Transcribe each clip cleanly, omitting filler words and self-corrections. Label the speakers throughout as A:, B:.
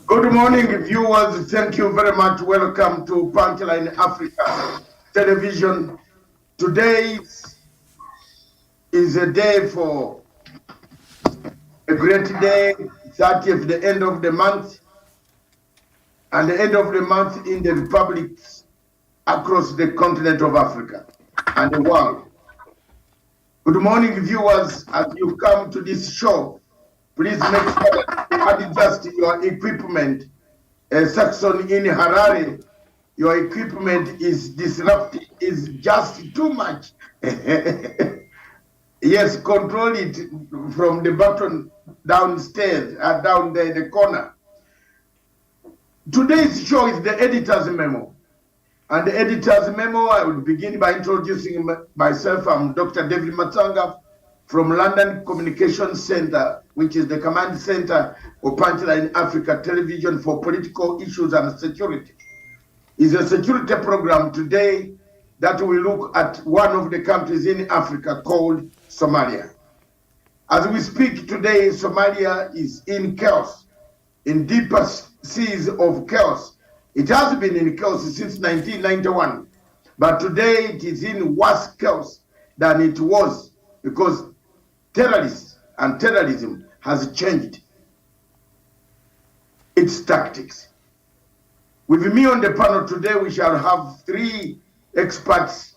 A: Good morning, viewers. Thank you very much. Welcome to Punchline Africa Television. Today is a day for a great day, 30th, the end of the month, and the end of the month in the republics across the continent of Africa and the world. Good morning, viewers. As you come to this show, please make sure that you adjust your equipment. Saxon in Harare, your equipment is disrupted, is just too much. Yes, control it from the button downstairs, down there in the corner. Today's show is the editor's memo. And the editor's memo, I will begin by introducing myself. I'm Dr. David Matanga from London Communications Center, which is the command center of Punchline Africa Television for political issues and security. It's a security program today that will look at one of the countries in Africa called Somalia. As we speak today, Somalia is in chaos, in deeper seas of chaos. It has been in chaos since 1991, but today it is in worse chaos than it was because terrorists and terrorism has changed its tactics. With me on the panel today, we shall have three experts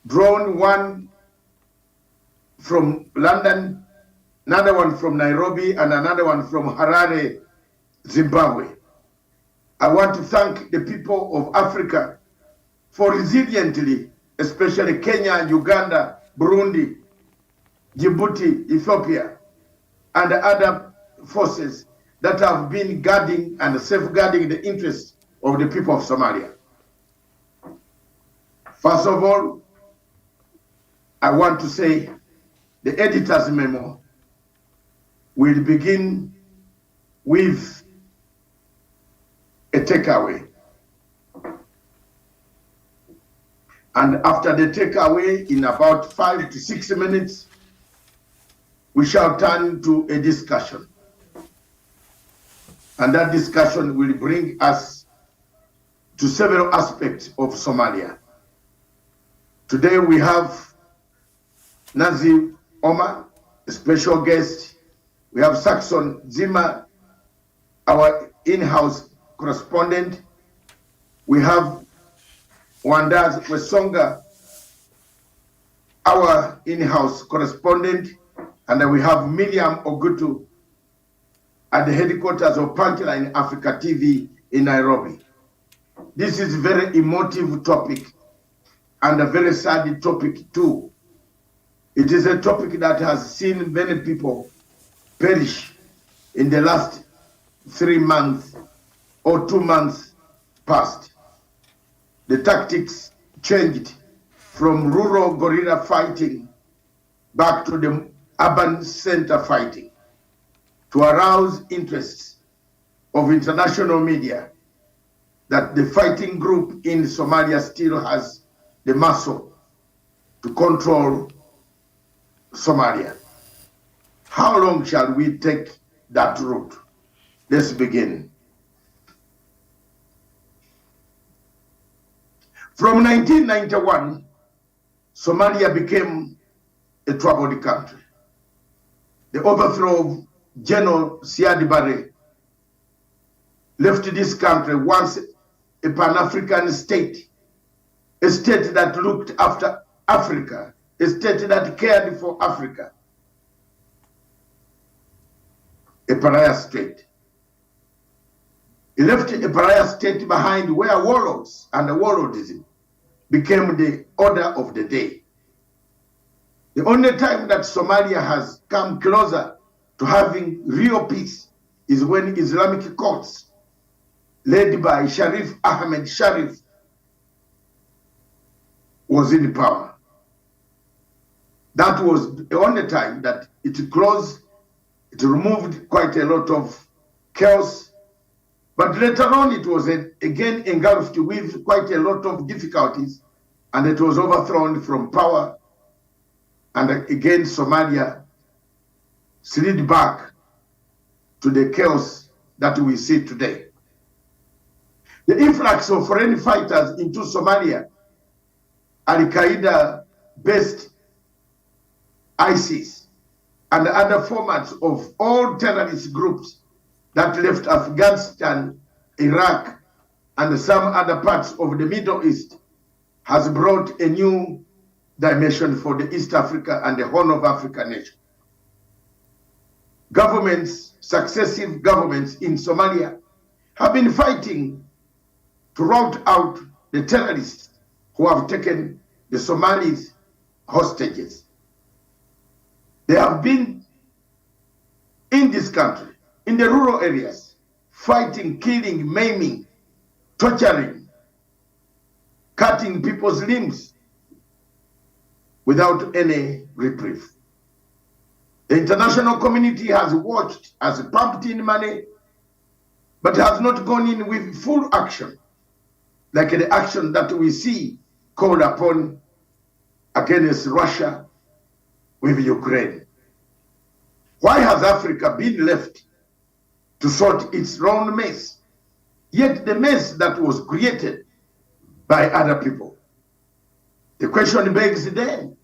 A: drawn, one from London, another one from Nairobi, and another one from Harare, Zimbabwe. I want to thank the people of Africa for resiliently, especially Kenya, Uganda, Burundi, Djibouti, Ethiopia, and other forces that have been guarding and safeguarding the interests of the people of Somalia. First of all, I want to say the editor's memo will begin with a takeaway. And after the takeaway, in about 5 to 6 minutes, we shall turn to a discussion. And that discussion will bring us to several aspects of Somalia. Today we have Nazi Omar, a special guest. We have Saxon Zima, our in-house correspondent. We have Wandaz Wesonga, our in-house correspondent. And then we have Miriam Ogutu at the headquarters of Punchline Africa TV in Nairobi. This is a very emotive topic and a very sad topic too. It is a topic that has seen many people perish in the last 3 months or 2 months past. The tactics changed from rural guerrilla fighting back to the urban center fighting to arouse interests of international media that the fighting group in Somalia still has the muscle to control Somalia. How long shall we take that route? Let's begin. From 1991, Somalia became a troubled country. The overthrow of General Siad Barre left this country once a Pan-African state, a state that looked after Africa, a state that cared for Africa, a pariah state. He left a pariah state behind where warlords and warlordism became the order of the day. The only time that Somalia has come closer to having real peace is when Islamic courts, led by Sharif Ahmed Sharif, was in power. That was the only time that it closed, it removed quite a lot of chaos, but later on it was again engulfed with quite a lot of difficulties, and it was overthrown from power, and again Somalia slid back to the chaos that we see today. The influx of foreign fighters into Somalia, Al-Qaeda-based ISIS, and other formats of all terrorist groups that left Afghanistan, Iraq, and some other parts of the Middle East has brought a new dimension for the East Africa and the Horn of Africa nation. Successive governments in Somalia have been fighting to rout out the terrorists who have taken the Somalis hostages. They have been in this country, in the rural areas, fighting, killing, maiming, torturing, cutting people's limbs without any reprieve. The international community has watched, has pumped in money, but has not gone in with full action, like the action that we see called upon against Russia with Ukraine. Why has Africa been left to sort its own mess, yet the mess that was created by other people? The question begs then,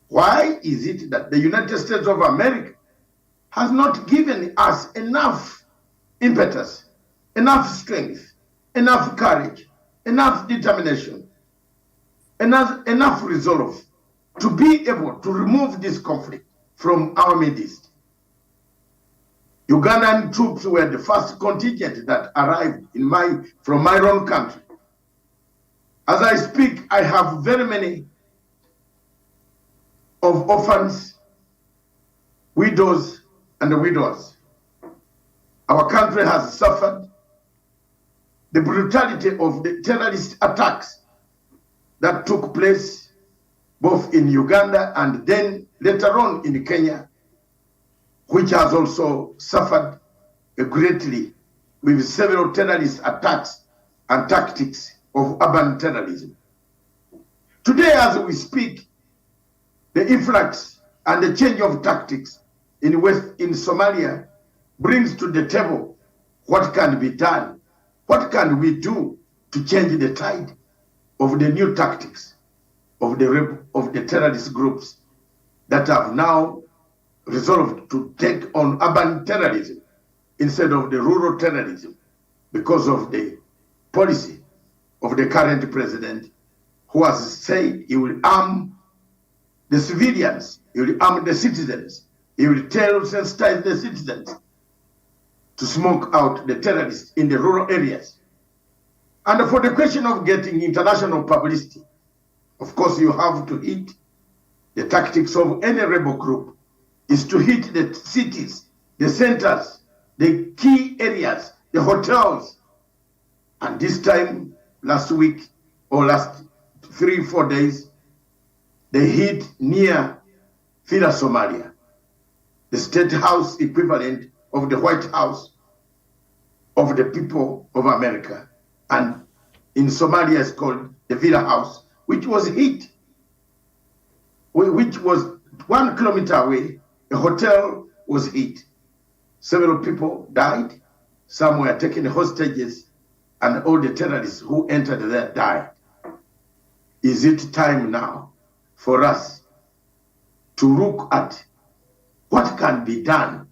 A: why is it that the United States of America has not given us enough impetus, enough strength, enough courage, enough determination, enough resolve to be able to remove this conflict from our midst? Ugandan troops were the first contingent that arrived from my own country. As I speak, I have very many of orphans, widows, and widowers. Our country has suffered the brutality of the terrorist attacks that took place both in Uganda and then later on in Kenya, which has also suffered greatly with several terrorist attacks and tactics of urban terrorism. Today, as we speak, the influx and the change of tactics in Somalia brings to the table what can be done, what can we do to change the tide of the new tactics of the terrorist groups that have now resolved to take on urban terrorism instead of the rural terrorism because of the policy of the current president, who has said he will arm the civilians, he will arm the citizens, he will sensitize the citizens to smoke out the terrorists in the rural areas. And for the question of getting international publicity, of course you have to hit the tactics of any rebel group is to hit the cities, the centers, the key areas, the hotels. And this time, last week or last 3-4 days, they hit near Fira, Somalia, the state house equivalent of the White House of the people of America. And in Somalia, it's called the Villa House, which was hit, which was 1 kilometer away. A hotel was hit. Several people died. Some were taken hostages, and all the terrorists who entered there died. Is it time now for us to look at what can be done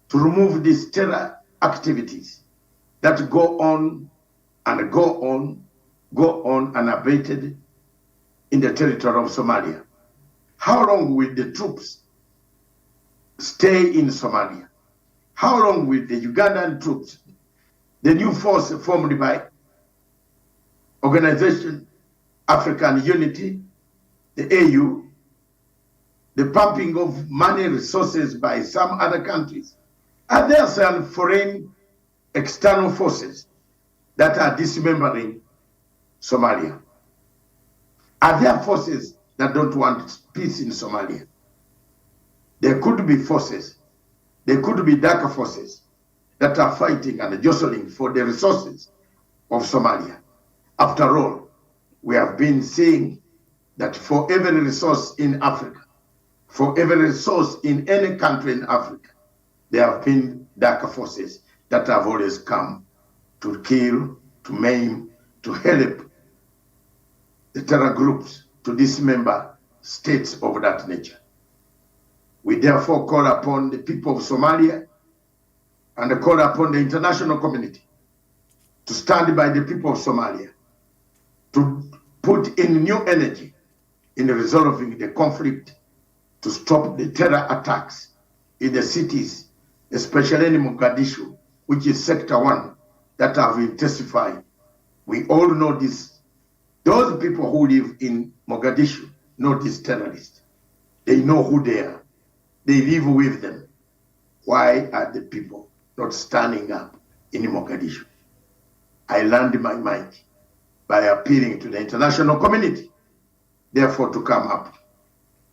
A: to remove these terror activities that go on and go on unabated in the territory of Somalia? How long will the troops stay in Somalia? How long will the Ugandan troops, the new force formed by Organization African Unity, the AU, the pumping of money resources by some other countries, are there some foreign external forces that are dismembering Somalia? Are there forces that don't want peace in Somalia? There could be forces, there could be darker forces that are fighting and jostling for the resources of Somalia. After all, we have been seeing that for every resource in Africa, for every resource in any country in Africa, there have been darker forces that have always come to kill, to maim, to help the terror groups to dismember states of that nature. We therefore call upon the people of Somalia and call upon the international community to stand by the people of Somalia, to put in new energy in resolving the conflict, to stop the terror attacks in the cities, especially in Mogadishu, which is sector 1, that have intensified. We all know this. Those people who live in Mogadishu know these terrorists. They know who they are. They live with them. Why are the people not standing up in Mogadishu? I land my mic by appealing to the international community, therefore, to come up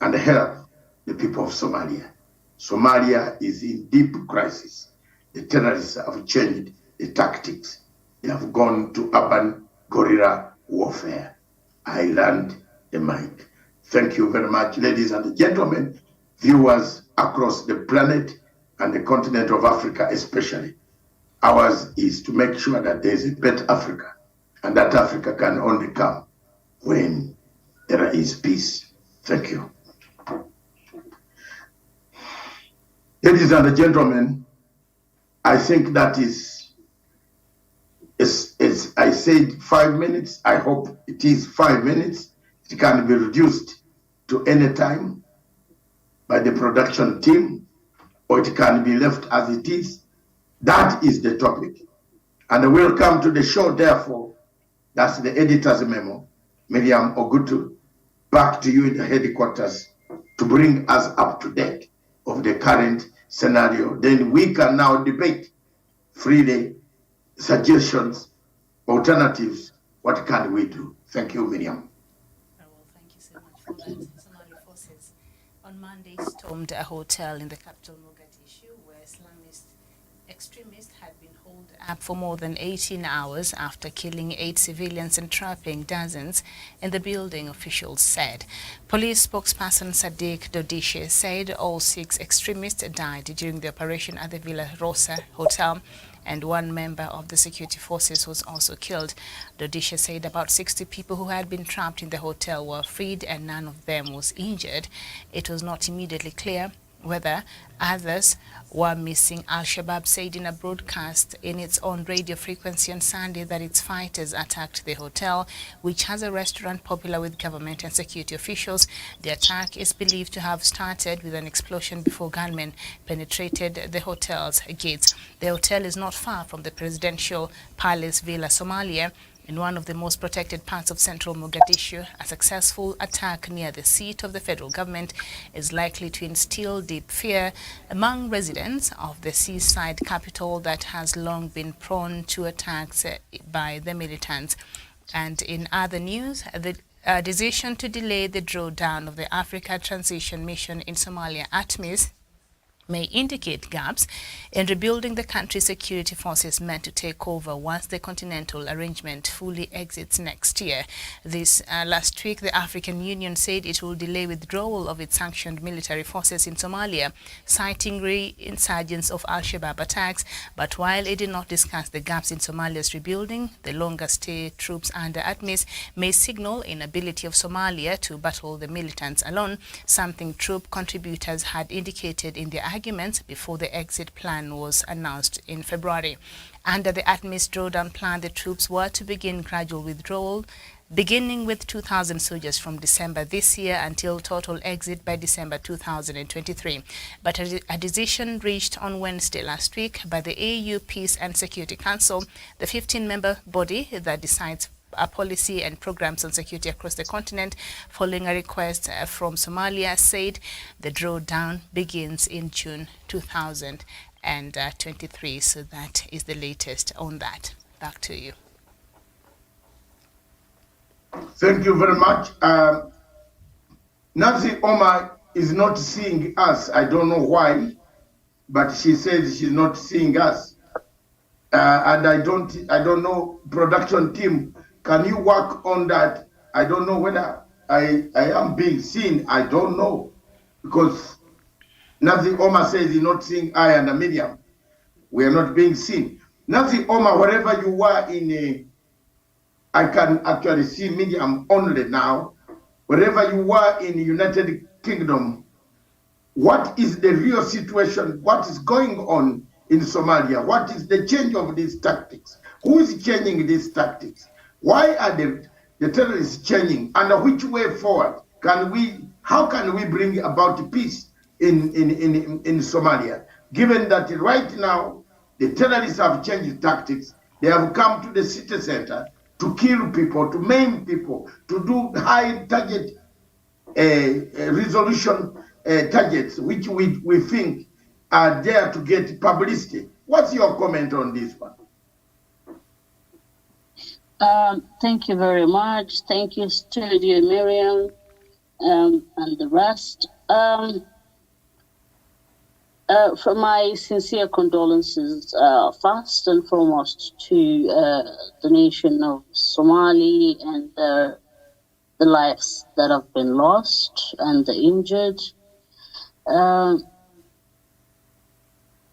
A: and help the people of Somalia. Somalia is in deep crisis. The terrorists have changed the tactics. They have gone to urban guerrilla warfare. I land the mic. Thank you very much, ladies and gentlemen, viewers across the planet and the continent of Africa especially. Ours is to make sure that there is a better Africa, and that Africa can only come when there is peace. Thank you. Ladies and gentlemen, I think that is I said 5 minutes. I hope it is 5 minutes. It can be reduced to any time by the production team, or it can be left as it is. That is the topic. And welcome to the show, therefore. That's the editor's memo, Miriam Ogutu, back to you in the headquarters to bring us up to date of the current scenario. Then we can now debate freely suggestions, alternatives. What can we do? Thank you, Miriam.
B: Well, thank you so much for that. Somali forces on Monday stormed a hotel in the capital Mogadishu, where Islamist extremists had been holed up for more than 18 hours after killing 8 civilians and trapping dozens in the building, officials said. Police spokesperson Sadiq Dodishe said all 6 extremists died during the operation at the Villa Rosa hotel, and 1 member of the security forces was also killed. Dodisha said about 60 people who had been trapped in the hotel were freed and none of them was injured. It was not immediately clear whether others were missing. Al-Shabaab said in a broadcast in its own radio frequency on Sunday that its fighters attacked the hotel, which has a restaurant popular with government and security officials. The attack is believed to have started with an explosion before gunmen penetrated the hotel's gates. The hotel is not far from the presidential palace Villa Somalia, in one of the most protected parts of central Mogadishu. A successful attack near the seat of the federal government is likely to instill deep fear among residents of the seaside capital that has long been prone to attacks by the militants. And in other news, the decision to delay the drawdown of the Africa Transition Mission in Somalia, ATMIS, may indicate gaps in rebuilding the country's security forces meant to take over once the continental arrangement fully exits next year. This last week, the African Union said it will delay withdrawal of its sanctioned military forces in Somalia, citing re-insurgence of Al-Shabaab attacks. But while it did not discuss the gaps in Somalia's rebuilding, the longer-stay troops under ATMIS may signal inability of Somalia to battle the militants alone, something troop contributors had indicated in their arguments before the exit plan was announced in February. Under the ATMIS drawdown plan, the troops were to begin gradual withdrawal, beginning with 2,000 soldiers from December this year until total exit by December 2023. But a decision reached on Wednesday last week by the AU Peace and Security Council, the 15-member body that decides a policy and programs on security across the continent, following a request from Somalia, said the drawdown begins in June 2023. So that is the latest on that. Back to you.
A: Thank you very much. Nancy Omar is not seeing us. I don't know why, but she says she's not seeing us. And I don't know, production team, can you work on that? I don't know whether I am being seen. I don't know, because Nancy Omar says he's not seeing I and Miriam. We are not being seen. Nothing, Omar, wherever you are I can actually see medium only now. Wherever you are in the United Kingdom, what is the real situation? What is going on in Somalia? What is the change of these tactics? Who is changing these tactics? Why are the terrorists changing? And which way forward how can we bring about peace in Somalia? Given that right now the terrorists have changed tactics, they have come to the city center to kill people, to maim people, to do high target resolution targets, which we think are there to get publicity. What's your comment on this one?
C: Thank you very much. Thank you, Studio Miriam, and the rest. For my sincere condolences, first and foremost, to the nation of Somali and the lives that have been lost and the injured.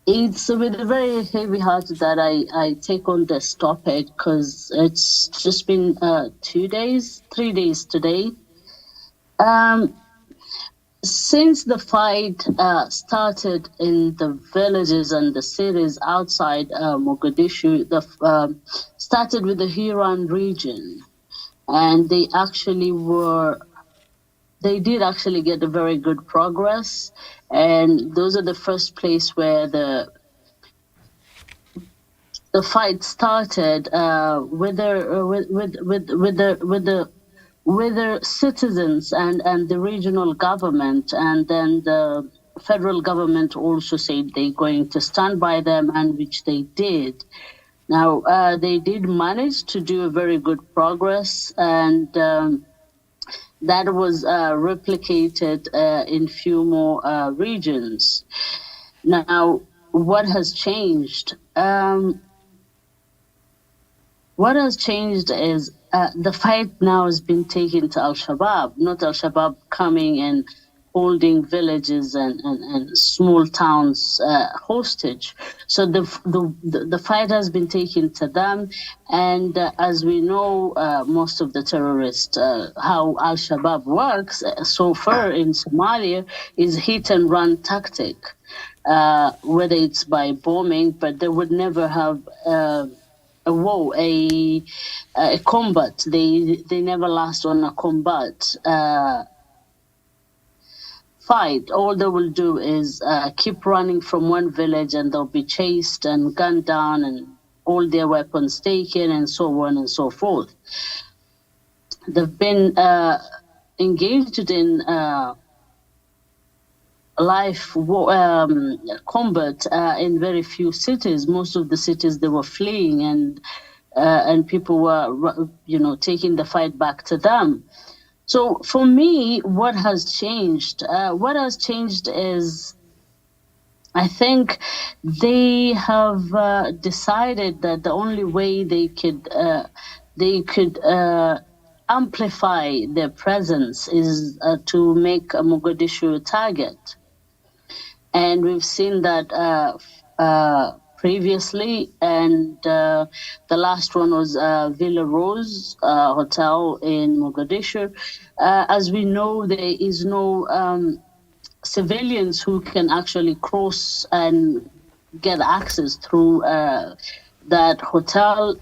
C: It's with a very heavy heart that I take on this topic, because it's just been 3 days today. Since the fight started in the villages and the cities outside Mogadishu, started with the Hiran region, and they did actually get a very good progress, and those are the first place where the fight started with the citizens and the regional government, and then the federal government also said they're going to stand by them, and which they did. Now, they did manage to do a very good progress, and that was replicated in few more regions. Now, what has changed? What has changed is the fight now has been taken to Al-Shabaab, not Al-Shabaab coming and holding villages and small towns hostage. So the fight has been taken to them, and as we know, most of the terrorists, how Al-Shabaab works so far in Somalia is hit and run tactic, whether it's by bombing, but they would never have a combat. They never last on a combat fight. All they will do is keep running from one village, and they'll be chased and gunned down and all their weapons taken and so on and so forth. They've been engaged in live combat in very few cities. Most of the cities they were fleeing, and people were, taking the fight back to them. So for me, what has changed? What has changed is, I think they have decided that the only way they could amplify their presence is to make Mogadishu a target. And we've seen that previously, and the last one was Villa Rose Hotel in Mogadishu. As we know, there is no civilians who can actually cross and get access through that hotel.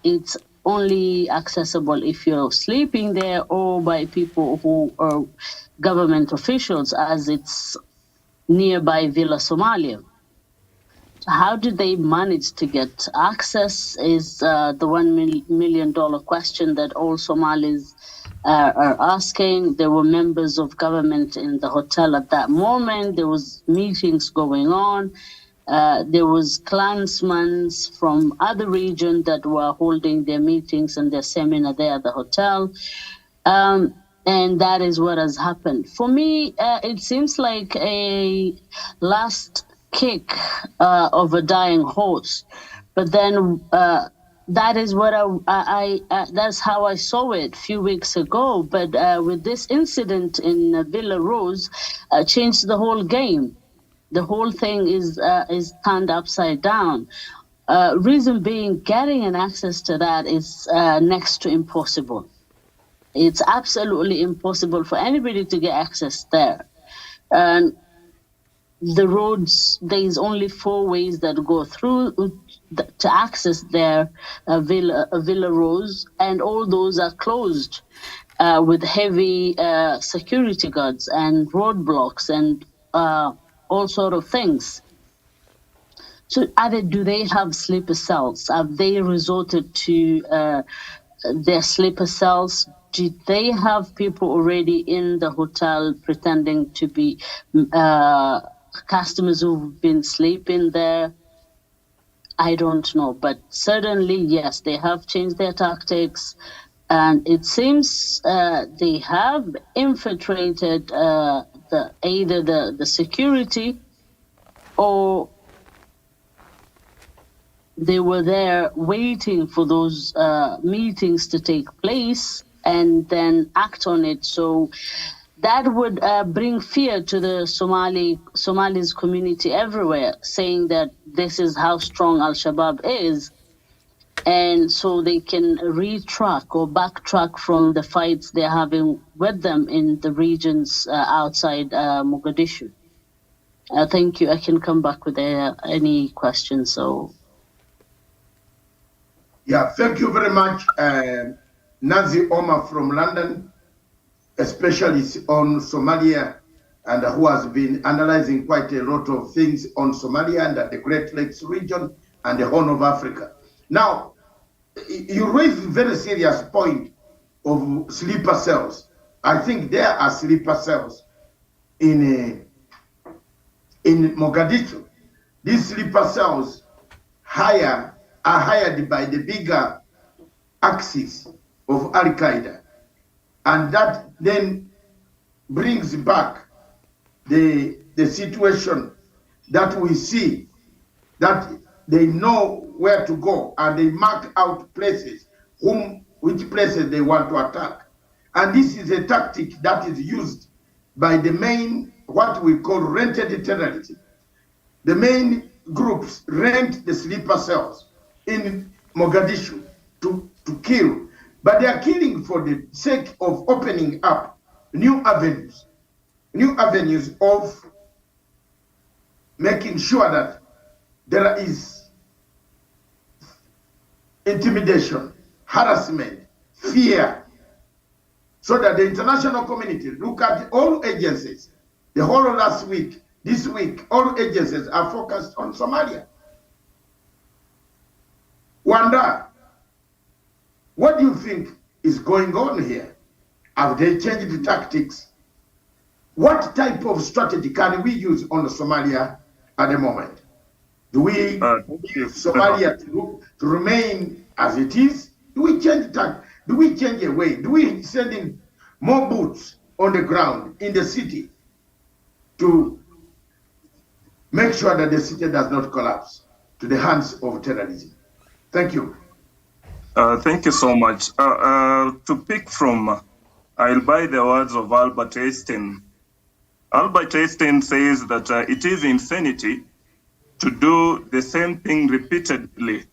C: It's only accessible if you're sleeping there or by people who are government officials, as it's nearby Villa Somalia. How did they manage to get access is the $1 million question that all Somalis are asking. There were members of government in the hotel at that moment. There was meetings going on. There was clansmen from other regions that were holding their meetings and their seminar there at the hotel. And that is what has happened. For me, it seems like a last kick of a dying horse. But then that is what that's how I saw it a few weeks ago. But with this incident in Villa Rose, changed the whole game. The whole thing is turned upside down. Reason being, getting an access to that is next to impossible. It's absolutely impossible for anybody to get access there. And the roads, there's only 4 ways that go through to access their Villa Rose, and all those are closed with heavy security guards and roadblocks and all sort of things. So do they have sleeper cells? Have they resorted to their sleeper cells? Did they have people already in the hotel pretending to be customers who've been sleeping there? I don't know, but certainly, yes, they have changed their tactics, and it seems they have infiltrated either the security, or they were there waiting for those meetings to take place and then act on it. So that would bring fear to the Somalis community everywhere, saying that this is how strong Al-Shabaab is. And so they can retrack or backtrack from the fights they're having with them in the regions outside Mogadishu. Thank you. I can come back with any questions. So.
A: Yeah, thank you very much, Nazi Omar from London, a specialist on Somalia, and who has been analyzing quite a lot of things on Somalia and the Great Lakes region and the Horn of Africa. Now, you raised a very serious point of sleeper cells. I think there are sleeper cells in Mogadishu. These sleeper cells are hired by the bigger axis of Al-Qaeda. And that then brings back the situation that we see, that they know where to go and they mark out places, which places they want to attack. And this is a tactic that is used by the main, what we call rented terrorism. The main groups rent the sleeper cells in Mogadishu to kill, but they are killing for the sake of opening up new avenues of making sure that there is intimidation, harassment, fear, so that the international community look at all agencies. The whole of last week, this week, all agencies are focused on Somalia. Wanda, what do you think is going on here? Have they changed the tactics? What type of strategy can we use on Somalia at the moment? Do we give Somalia to remain as it is? Do we change tact? Do we change a way? Do we send in more boots on the ground in the city to make sure that the city does not collapse to the hands of terrorism? Thank you.
D: Thank you so much. To pick from, I'll buy the words of Albert Einstein. Albert Einstein says that it is insanity to do the same thing repeatedly,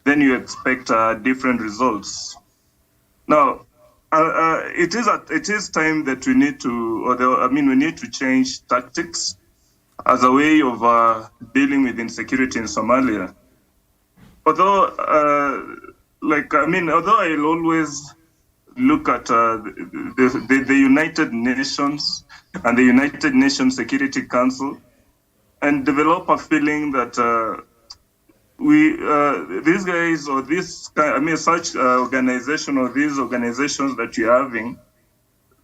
D: then you expect different results. Now, it is time that we need to, we need to change tactics as a way of dealing with insecurity in Somalia. Although, although I'll always look at the United Nations and the United Nations Security Council and develop a feeling that these guys or such organization or these organizations that you're having,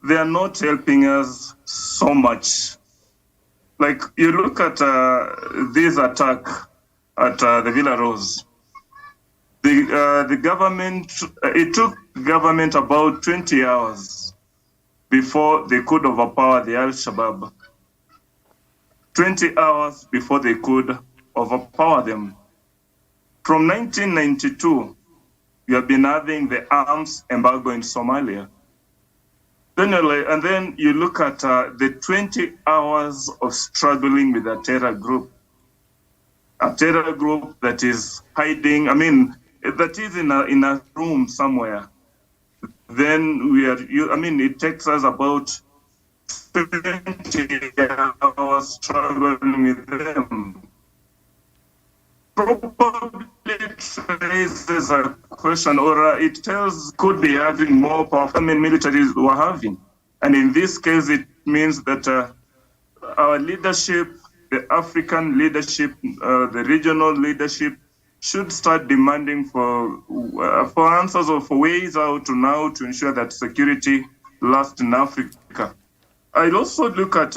D: they are not helping us so much. Like you look at this attack at the Villa Rose. The government, it took government about 20 hours before they could overpower the Al-Shabaab. 20 hours before they could overpower them. From 1992, we have been having the arms embargo in Somalia. And then you look at the 20 hours of struggling with a terror group that is hiding, that is in a room somewhere. Then it takes us about 20 hours struggling with them. Probably raises a question, or it tells could be having more power than militaries were having. And in this case, it means that our leadership, the African leadership, the regional leadership, should start demanding for answers or for ways out now to ensure that security lasts in Africa. I'd also look at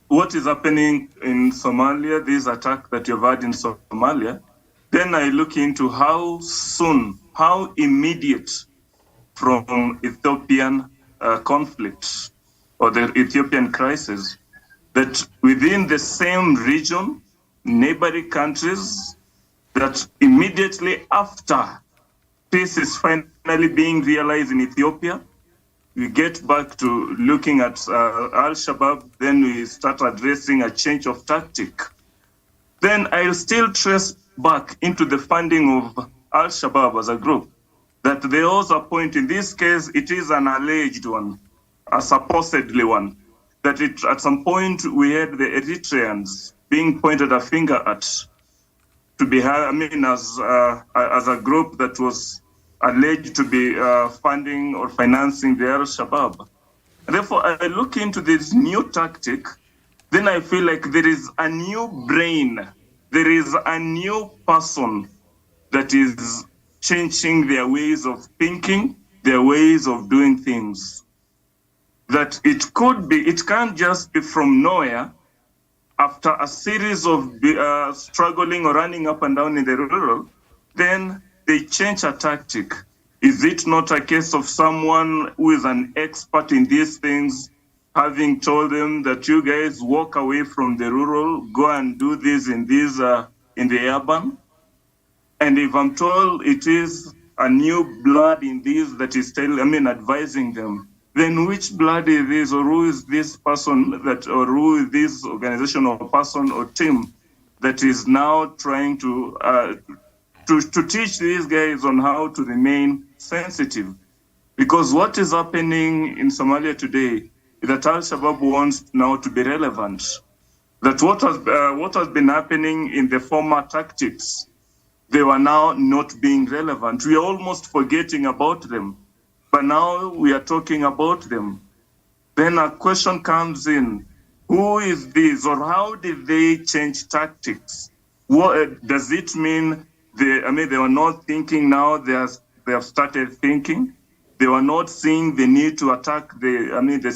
D: what is happening in Somalia, this attack that you've had in Somalia. Then I look into how soon, how immediate from Ethiopian conflict or the Ethiopian crisis, that within the same region, neighboring countries, that immediately after peace is finally being realized in Ethiopia, we get back to looking at Al-Shabaab, then we start addressing a change of tactic. Then I'll still trace back into the funding of Al-Shabaab as a group, that there was a point, in this case, it is an alleged one, a supposedly one, that at some point we had the Eritreans being pointed a finger at, to be, as a group that was alleged to be funding or financing the Al-Shabaab. Therefore, I look into this new tactic, then I feel like there is a new brain, there is a new person that is changing their ways of thinking, their ways of doing things. That it can't just be from nowhere after a series of struggling or running up and down in the rural, then they change a tactic. Is it not a case of someone who is an expert in these things having told them that you guys walk away from the rural, go and do this in the urban? And if I'm told it is a new blood in this that is advising them, then which blood is this, or who is this person or who is this organization or person or team that is now trying to teach these guys on how to remain sensitive? Because what is happening in Somalia today is that Al-Shabaab wants now to be relevant. That what has been happening in the former tactics, they were now not being relevant. We are almost forgetting about them, but now we are talking about them. Then a question comes in, who is this, or how did they change tactics? What does it mean? They were not thinking, now they have started thinking. They were not seeing the need to attack the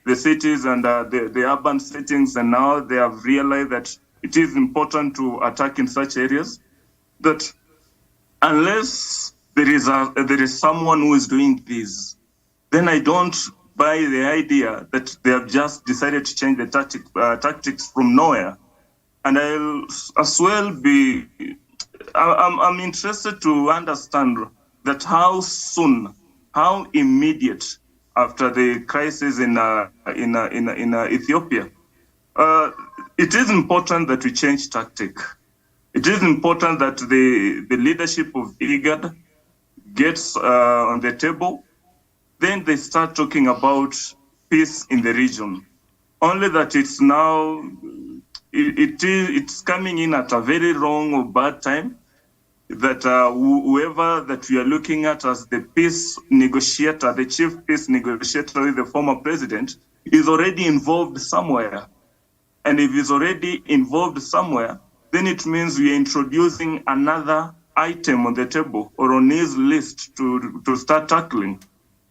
D: cities and the urban settings, and now they have realized that it is important to attack in such areas. That unless there is someone who is doing this, then I don't buy the idea that they have just decided to change the tactics from nowhere. And I'll as well be, I'm interested to understand that how soon, how immediate after the crisis in Ethiopia, it is important that we change tactic. It is important that the leadership of IGAD gets on the table. Then they start talking about peace in the region. Only that it's now, it's coming in at a very wrong or bad time, that whoever that we are looking at as the peace negotiator, the chief peace negotiator, the former president, is already involved somewhere. And if he's already involved somewhere, then it means we are introducing another item on the table or on his list to start tackling.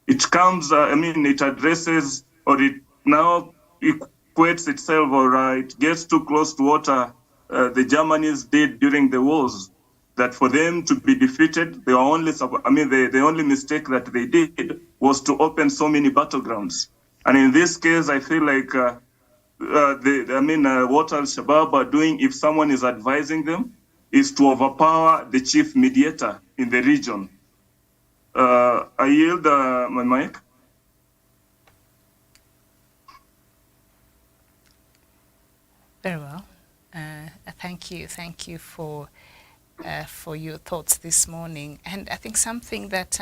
D: It comes, it addresses, or it now equates itself, or it gets too close to what the Germans did during the wars. That for them to be defeated, the only mistake that they did was to open so many battlegrounds. And in this case, I feel like what Al-Shabaab are doing, if someone is advising them, is to overpower the chief mediator in the region. I yield my mic.
B: Very well. Thank you for your thoughts this morning. And I think something that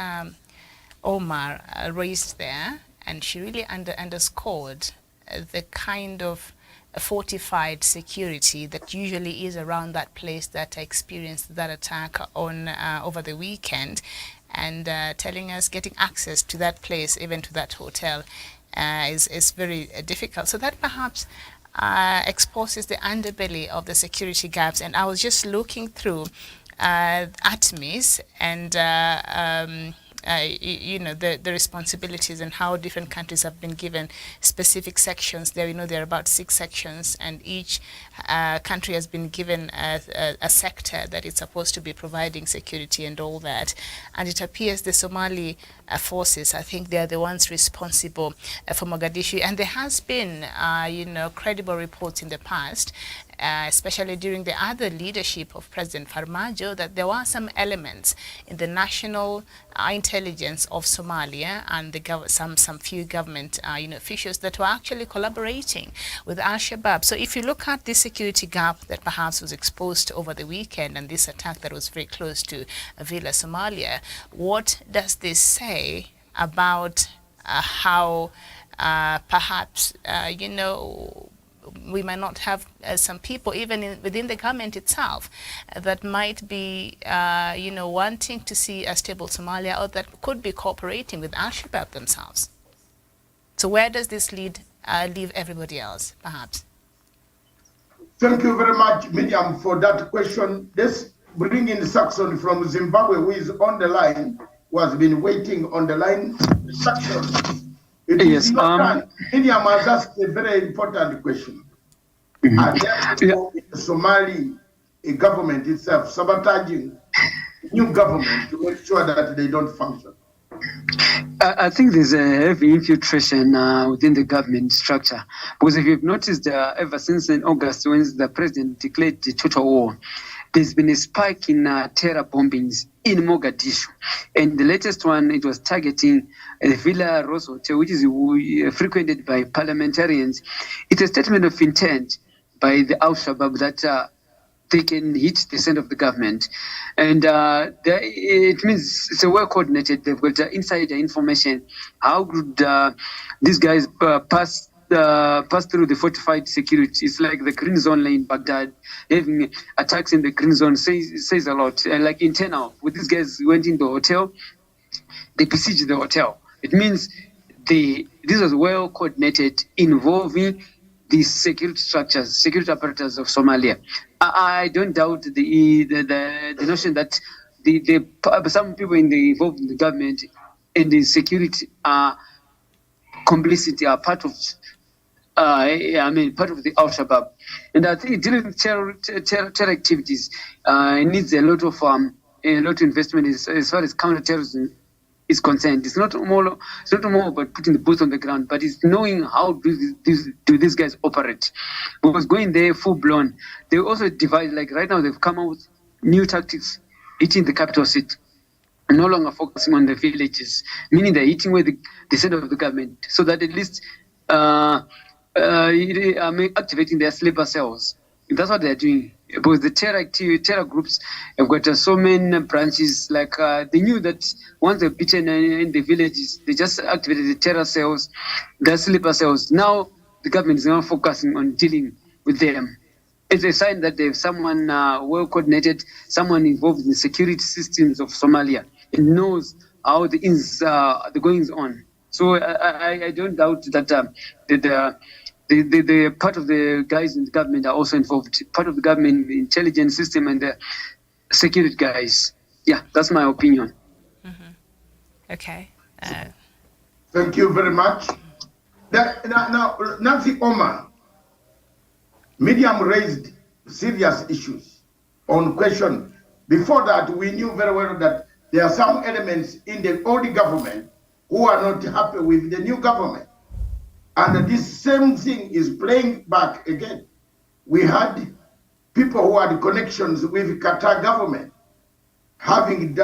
B: Omar raised there, and she really underscored the kind of fortified security that usually is around that place that experienced that attack on over the weekend, and telling us getting access to that place, even to that hotel, is very difficult. So that perhaps exposes the underbelly of the security gaps. And I was just looking through ATMIS and the responsibilities and how different countries have been given specific sections. There, there are about 6 sections, and each country has been given a sector that it's supposed to be providing security and all that. And it appears the Somali forces, I think they are the ones responsible for Mogadishu. And there has been, credible reports in the past, especially during the other leadership of President Farmajo, that there were some elements in the national intelligence of Somalia and the some few government officials that were actually collaborating with Al-Shabaab. So if you look at this security gap that perhaps was exposed over the weekend and this attack that was very close to Villa, Somalia, what does this say about how perhaps, we might not have some people even within the government itself that might be, wanting to see a stable Somalia, or that could be cooperating with Al-Shabaab themselves. So where does this leave everybody else, perhaps?
A: Thank you very much, Miriam, for that question. Let's bring in Saxon from Zimbabwe, who is on the line, who has been waiting on the line. Saxon, it is your turn. Miriam has asked a very important question. Are there in the Somali government itself sabotaging new government to make sure that they don't function?
E: I think there's a heavy infiltration within the government structure, because if you've noticed, ever since in August, when the president declared the total war, there's been a spike in terror bombings in Mogadishu. And the latest one, it was targeting the Villa Rose Hotel, which is frequented by parliamentarians. It's a statement of intent by the Al-Shabaab that they can hit the center of the government. And it means it's a well coordinated. They've got insider information. How could these guys pass through the fortified security? It's like the green zone in Baghdad. Having attacks in the green zone says a lot. Like internal, when these guys went in the hotel, they besieged the hotel. It means this was well coordinated, involving the security structures, security apparatus of Somalia. I don't doubt the notion that some people involved in the government and the security are complicity, are part of part of the Al-Shabaab. And I think dealing with terror activities needs a lot of investment as far as counterterrorism is concerned. It's not more about putting the boots on the ground, but it's knowing how do these guys operate. Because going there full blown, they also divide. Like right now, they've come out with new tactics, hitting the capital city, no longer focusing on the villages, meaning they're hitting where the center of the government, so that at least activating their sleeper cells. That's what they're doing. Because the terror groups have got so many branches. Like they knew that once they're beaten in the villages, they just activated the terror cells, the sleeper cells. Now the government is now focusing on dealing with them. It's a sign that they have someone well coordinated, someone involved in the security systems of Somalia, and knows how the goings on. So I don't doubt that the part of the guys in the government are also involved, part of the government intelligence system and the security guys. Yeah, that's my opinion.
B: Mm-hmm. Okay.
A: Thank you very much. Now, Nancy Omar, Miriam raised serious issues on question. Before that, we knew very well that there are some elements in the old government who are not happy with the new government. And this same thing is playing back again. We had people who had connections with Qatar government, having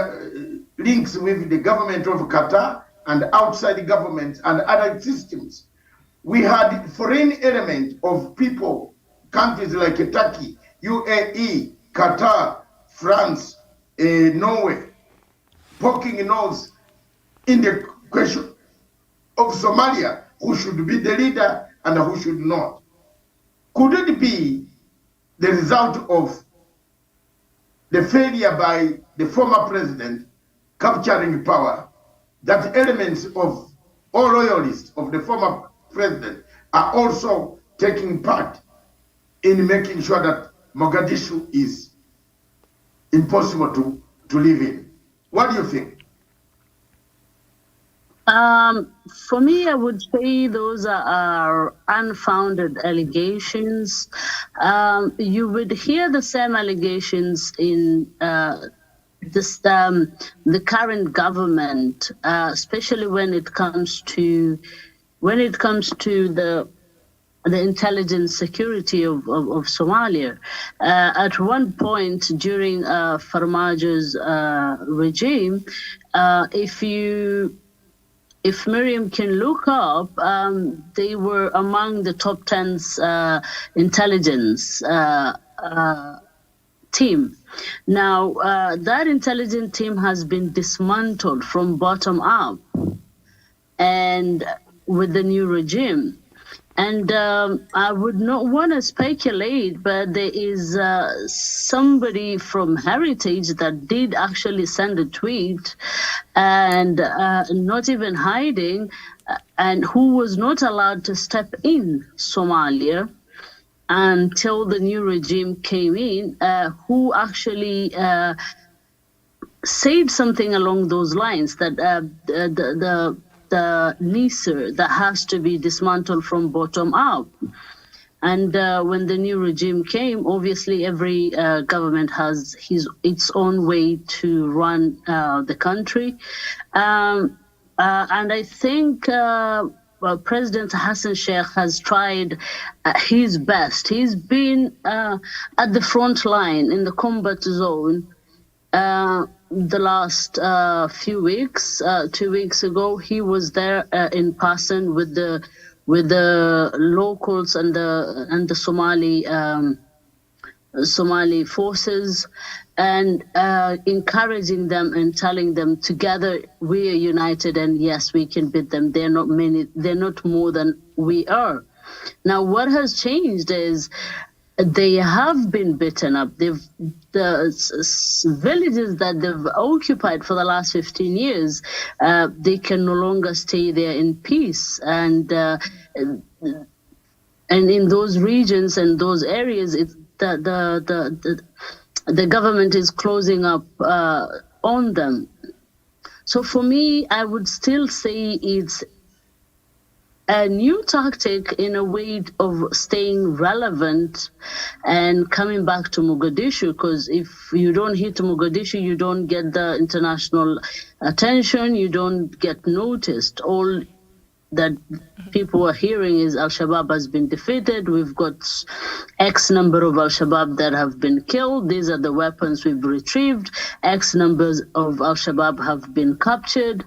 A: links with the government of Qatar and outside governments and other systems. We had foreign element of people countries like Turkey, UAE, Qatar, France, Norway, poking nose in the question of Somalia, who should be the leader and who should not. Could it be the result of the failure by the former president capturing power, that elements of all loyalists of the former president are also taking part in making sure that Mogadishu is impossible to live in? What do you think?
C: For me, I would say those are unfounded allegations. You would hear the same allegations in the current government, especially when it comes to the intelligence security of Somalia. At one point during Farmajo's regime, if Miriam can look up, they were among the top 10's intelligence team. Now, that intelligence team has been dismantled from bottom up and with the new regime. And I would not want to speculate, but there is somebody from Heritage that did actually send a tweet and not even hiding, and who was not allowed to step in Somalia until the new regime came in, who actually said something along those lines, that the NISR that has to be dismantled from bottom up. And when the new regime came, obviously every government has its own way to run the country. And I think President Hassan Sheikh has tried his best. He's been at the front line in the combat zone the last few weeks. 2 weeks ago, he was there in person with the locals and the Somali forces, and encouraging them and telling them, together we are united, and yes, we can beat them. They're not many. They're not more than we are. Now, what has changed is they have been beaten up. The villages that they've occupied for the last 15 years, they can no longer stay there in peace. And in those regions and those areas, the government is closing up on them. So for me, I would still say it's a new tactic in a way of staying relevant and coming back to Mogadishu, because if you don't hit Mogadishu, you don't get the international attention, you don't get noticed. All that people are hearing is Al-Shabaab has been defeated, we've got X number of Al-Shabaab that have been killed, these are the weapons we've retrieved, X numbers of Al-Shabaab have been captured.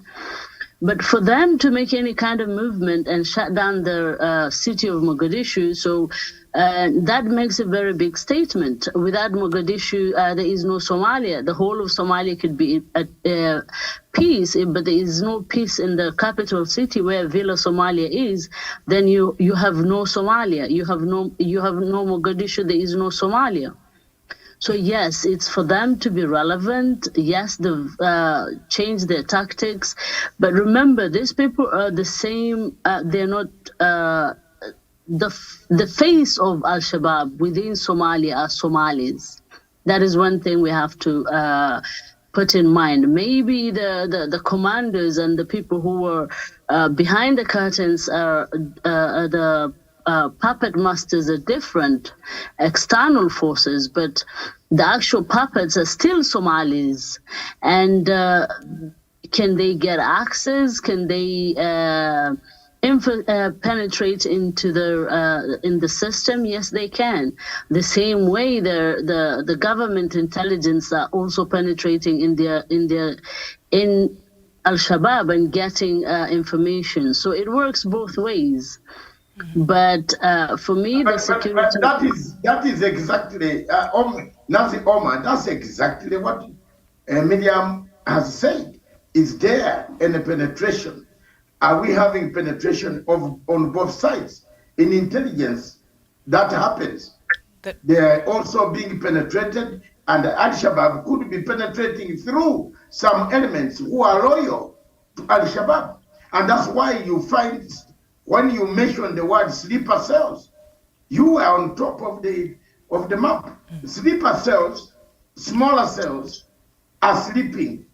C: But for them to make any kind of movement and shut down the city of Mogadishu, so that makes a very big statement. Without Mogadishu, there is no Somalia. The whole of Somalia could be at peace, but there is no peace in the capital city where Villa Somalia is. Then you have no Somalia. You have no Mogadishu. There is no Somalia. So yes, it's for them to be relevant. Yes, they've changed their tactics, but remember, these people are the same. They're not the face of Al-Shabaab within Somalia are Somalis. That is one thing we have to put in mind. Maybe the commanders and the people who were behind the curtains are the puppet masters are different, external forces, but the actual puppets are still Somalis. And can they get access? Can they penetrate into the system? Yes, they can. The same way the government intelligence are also penetrating in Al-Shabaab and getting information. So it works both ways. But for me, the security.
A: But that is exactly Nancy Oman. That's exactly what Miriam has said. Is there any penetration? Are we having penetration on both sides? In intelligence, that happens. They are also being penetrated, and Al-Shabaab could be penetrating through some elements who are loyal to Al-Shabaab. And that's why you find, when you mention the word sleeper cells, you are on top of the map. Sleeper cells, smaller cells, are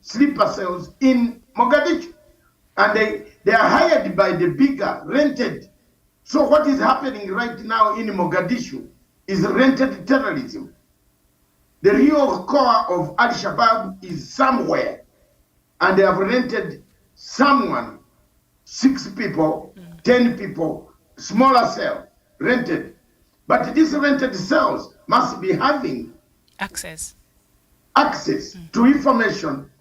A: sleeper cells in Mogadishu. And they are hired by the bigger, rented. So what is happening right now in Mogadishu is rented terrorism. The real core of Al-Shabaab is somewhere, and they have rented someone, 6 people, 10 people, smaller cell, rented. But these rented cells must be having
B: access
A: to information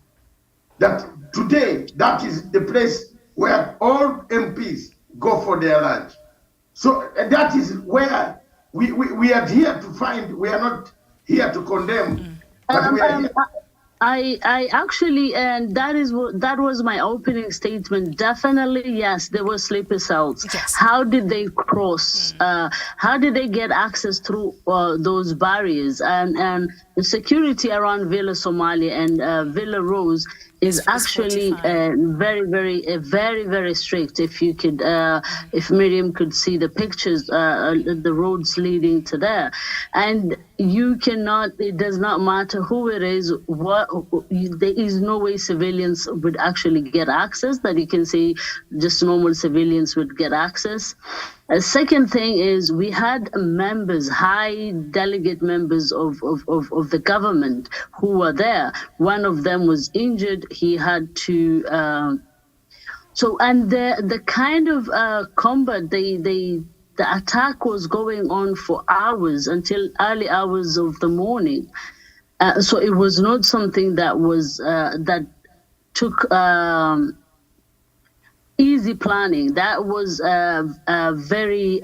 A: that today, that is the place where all MPs go for their lunch. So that is where we are here to find, we are not here to condemn, but we are here.
C: I actually, and that was my opening statement. Definitely, yes, there were sleeper cells.
B: Yes.
C: How did they cross? How did they get access through those barriers? And the security around Villa Somalia and Villa Rose is actually very strict. If you could, if Miriam could see the pictures, the roads leading to there, and you cannot. It does not matter who it is. There is no way civilians would actually get access. That you can say, just normal civilians would get access. A second thing is we had members, high delegate members of the government who were there. One of them was injured. He had to. And the kind of combat, the attack was going on for hours until early hours of the morning. So it was not something that was that took. Easy planning. That was very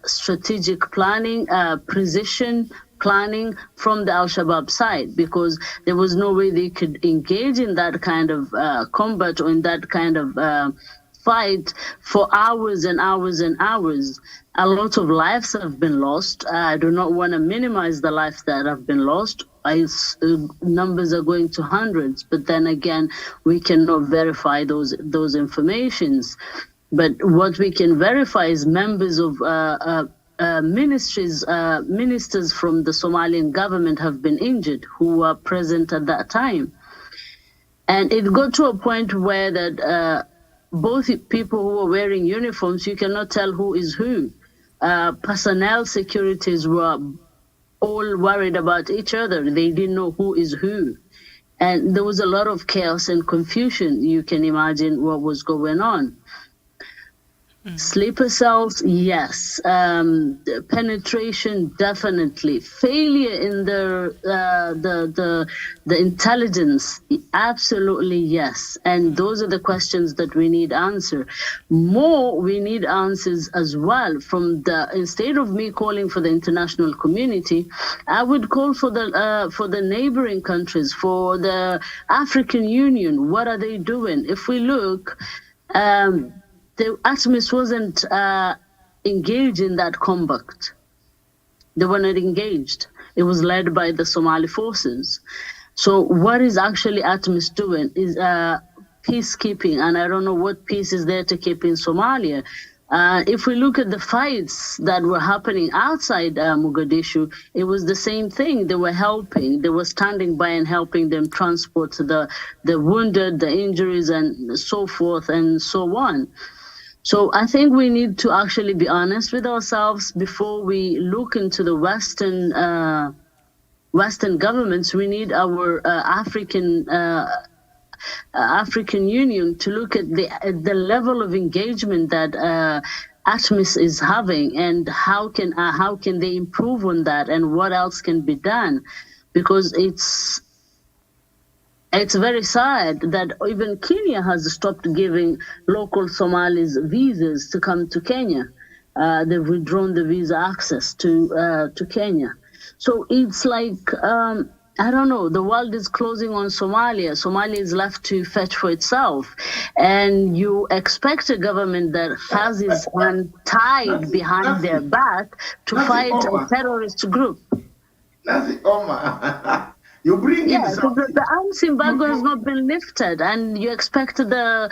C: strategic planning, precision planning from the Al-Shabaab side, because there was no way they could engage in that kind of combat or in that kind of fight for hours and hours and hours. A lot of lives have been lost. I do not want to minimize the lives that have been lost. Numbers are going to hundreds, but then again, we cannot verify those informations. But what we can verify is members of ministers from the Somalian government have been injured who were present at that time. And it got to a point where that both people who were wearing uniforms, you cannot tell who is who. Personnel securities were all worried about each other. They didn't know who is who. And there was a lot of chaos and confusion. You can imagine what was going on. Sleeper cells, yes. Penetration, definitely. Failure in the intelligence, absolutely yes. And those are the questions that we need answer. More, we need answers as well from instead of me calling for the international community, I would call for the neighboring countries, for the African Union. What are they doing? If we look, the ATMIS wasn't engaged in that combat. They were not engaged. It was led by the Somali forces. So what is actually ATMIS doing is peacekeeping, and I don't know what peace is there to keep in Somalia. If we look at the fights that were happening outside Mogadishu, it was the same thing. They were helping. They were standing by and helping them transport the wounded, the injuries, and so forth and so on. So I think we need to actually be honest with ourselves before we look into the Western governments. We need our African Union to look at the level of engagement that ATMIS is having, and how can they improve on that, and what else can be done, because it's very sad that even Kenya has stopped giving local Somalis visas to come to Kenya. they've withdrawn the visa access to Kenya. So it's like, I don't know, the world is closing on Somalia. Somalia is left to fetch for itself. And you expect a government that has its hand tied behind their back to fight a terrorist group.
A: That's it, Omar. You bring in something.
C: The arms embargo has not been lifted, and you expect the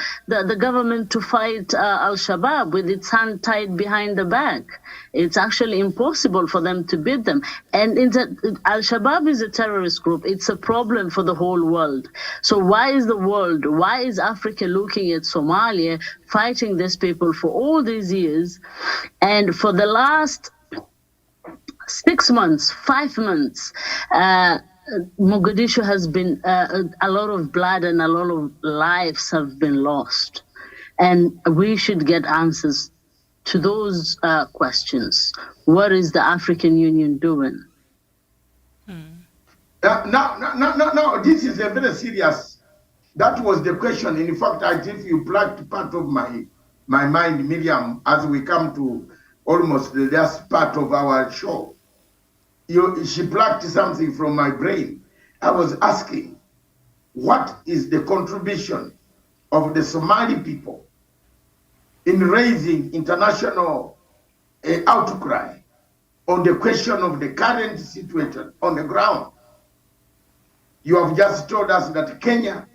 C: government to fight Al-Shabaab with its hand tied behind the back. It's actually impossible for them to beat them. And Al-Shabaab is a terrorist group. It's a problem for the whole world. So why is Africa looking at Somalia, fighting these people for all these years? And for the last 6 months, 5 months, Mogadishu has been a lot of blood and a lot of lives have been lost. And we should get answers to those questions. What is the African Union doing?
A: No, this is a very serious. That was the question. In fact, I think you plucked part of my mind, Miriam, as we come to almost the last part of our show. She plucked something from my brain. I was asking, what is the contribution of the Somali people in raising international outcry on the question of the current situation on the ground? You have just told us that Kenya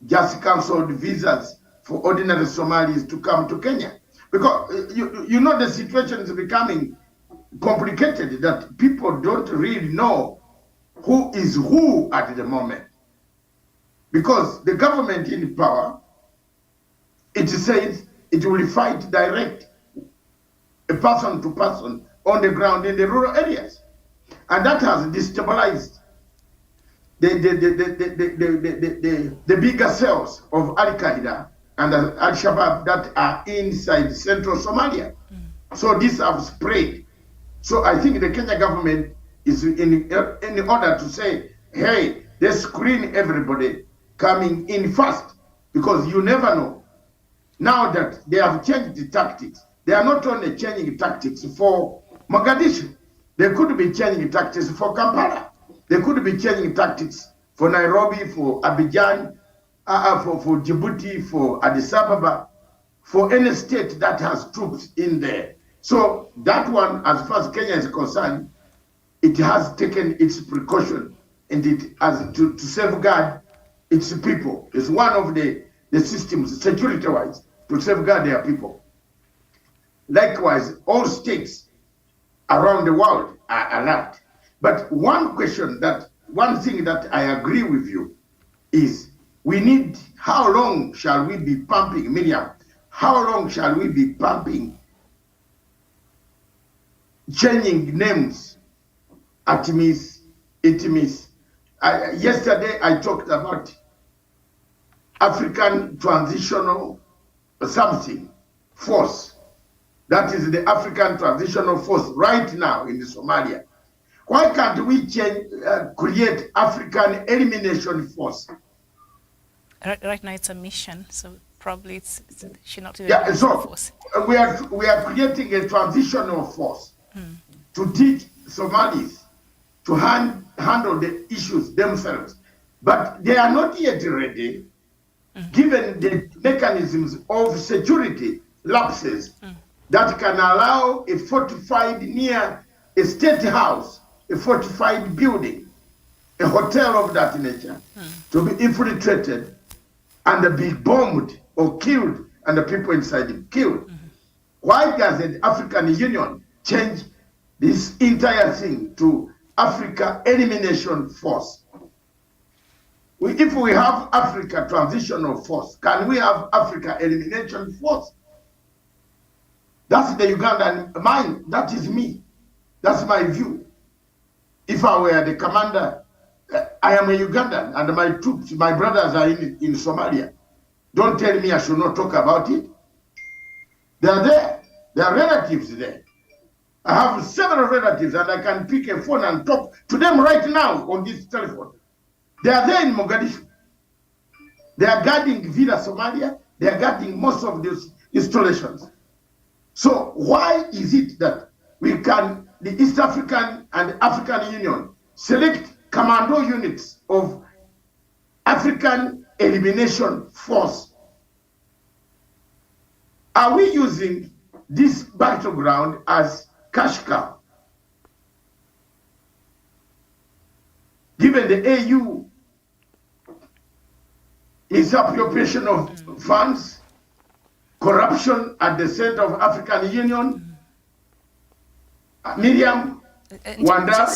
A: just canceled visas for ordinary Somalis to come to Kenya. Because you know the situation is becoming complicated, that people don't really know who is who at the moment. Because the government in power, it says it will fight direct, a person to person on the ground in the rural areas. And that has destabilized the bigger cells of Al-Qaeda and Al-Shabaab that are inside central Somalia. So these have spread. So I think the Kenya government is in order to say, hey, let's screen everybody coming in first, because you never know. Now that they have changed the tactics, they are not only changing tactics for Mogadishu, they could be changing tactics for Kampala, they could be changing tactics for Nairobi, for Abidjan, for Djibouti, for Addis Ababa, for any state that has troops in there. So that one, as far as Kenya is concerned, it has taken its precaution and it has to safeguard its people. It's one of the systems, security-wise, to safeguard their people. Likewise, all states around the world are alert. But one thing that I agree with you is we need, how long shall we be pumping, Miriam? How long shall we be pumping, changing names, Artemis, Itimis? Yesterday I talked about African Transitional something Force. That is the African Transitional Force right now in Somalia. Why can't we create African Elimination Force?
B: Right now it's a mission, so probably it should not be
A: a
B: force.
A: We are creating a transitional force to teach Somalis to handle the issues themselves. But they are not yet ready, given the mechanisms of security lapses that can allow a fortified near a state house, a fortified building, a hotel of that nature, to be infiltrated and be bombed or killed, and the people inside it killed. Why does the African Union change this entire thing to Africa Elimination Force? If we have Africa Transitional Force, can we have Africa Elimination Force? That's the Ugandan mind. That is me. That's my view. If I were the commander, I am a Ugandan, and my troops, my brothers are in Somalia. Don't tell me I should not talk about it. They are there. There are relatives there. I have several relatives, and I can pick a phone and talk to them right now on this telephone. They are there in Mogadishu. They are guarding Villa Somalia. They are guarding most of these installations. So why is it that the East African and African Union select commando units of African Elimination Force? Are we using this battleground as cash cow? Given the AU misappropriation of funds, corruption at the center of African Union, Miriam Wanda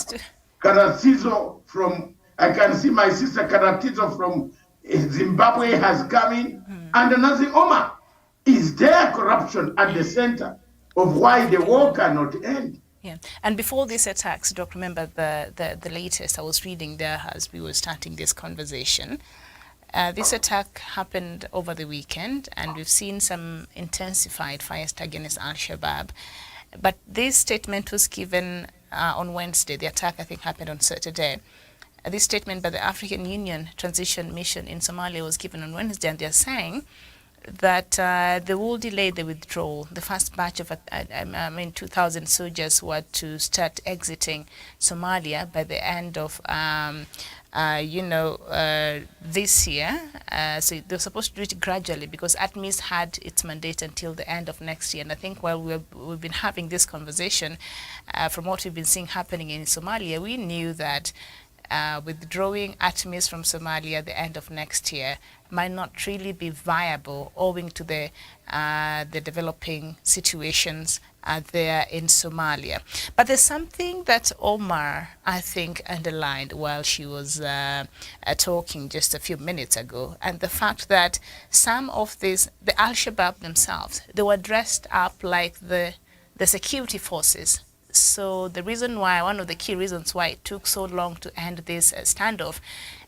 A: Karatizo from, I can see my sister Karatizo from Zimbabwe has come in, and Nazi Omar. Is there corruption at the center of why the war cannot end?
B: Yeah, and before these attacks, Doc, remember the latest I was reading there as we were starting this conversation. This attack happened over the weekend, and we've seen some intensified fires against Al-Shabaab. But this statement was given on Wednesday. The attack, I think, happened on Saturday. This statement by the African Union Transition Mission in Somalia was given on Wednesday, and they're saying that they will delay the withdrawal. The first batch of 2,000 soldiers were to start exiting Somalia by the end of this year. So they're supposed to do it gradually because ATMIS had its mandate until the end of next year. And I think while we've been having this conversation, from what we've been seeing happening in Somalia, we knew that withdrawing ATMIS from Somalia at the end of next year might not really be viable owing to the developing situations there in Somalia. But there's something that Omar, I think, underlined while she was talking just a few minutes ago, and the fact that some of the Al-Shabaab themselves, they were dressed up like the security forces. So the reason why, one of the key reasons why it took so long to end this standoff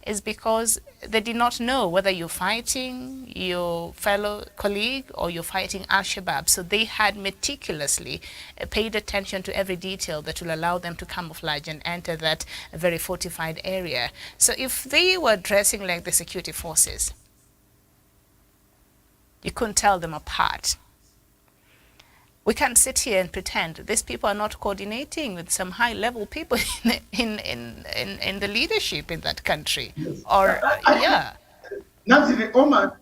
B: is because they did not know whether you're fighting your fellow colleague or you're fighting Al-Shabaab. So they had meticulously paid attention to every detail that will allow them to camouflage and enter that very fortified area. So if they were dressing like the security forces, you couldn't tell them apart. We can't sit here and pretend these people are not coordinating with some high-level people in the leadership in that country. Yes. Or
A: Nancy Omar,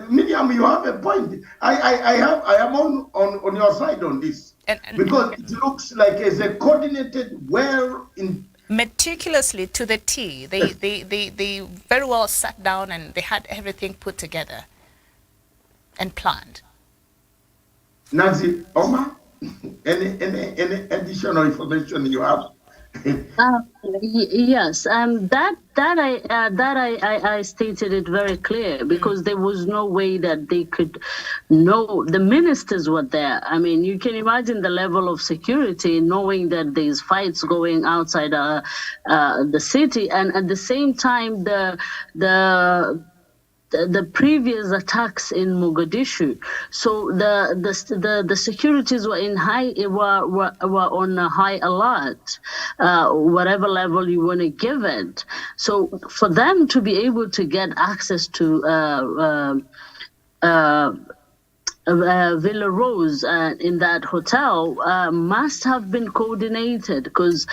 A: Miriam, you have a point. I am on your side on this, and because it looks like it's a coordinated,
B: meticulously to the T. They very well sat down and they had everything put together and planned.
A: Nancy Omar, any additional information you have?
C: Yes, that I stated it very clear because there was no way that they could know. The ministers were there. I mean, you can imagine the level of security, knowing that there's fights going outside the city, and at the same time the previous attacks in Mogadishu, so the securities were on a high alert, whatever level you want to give it. So for them to be able to get access to Villa Rose in that hotel must have been coordinated, because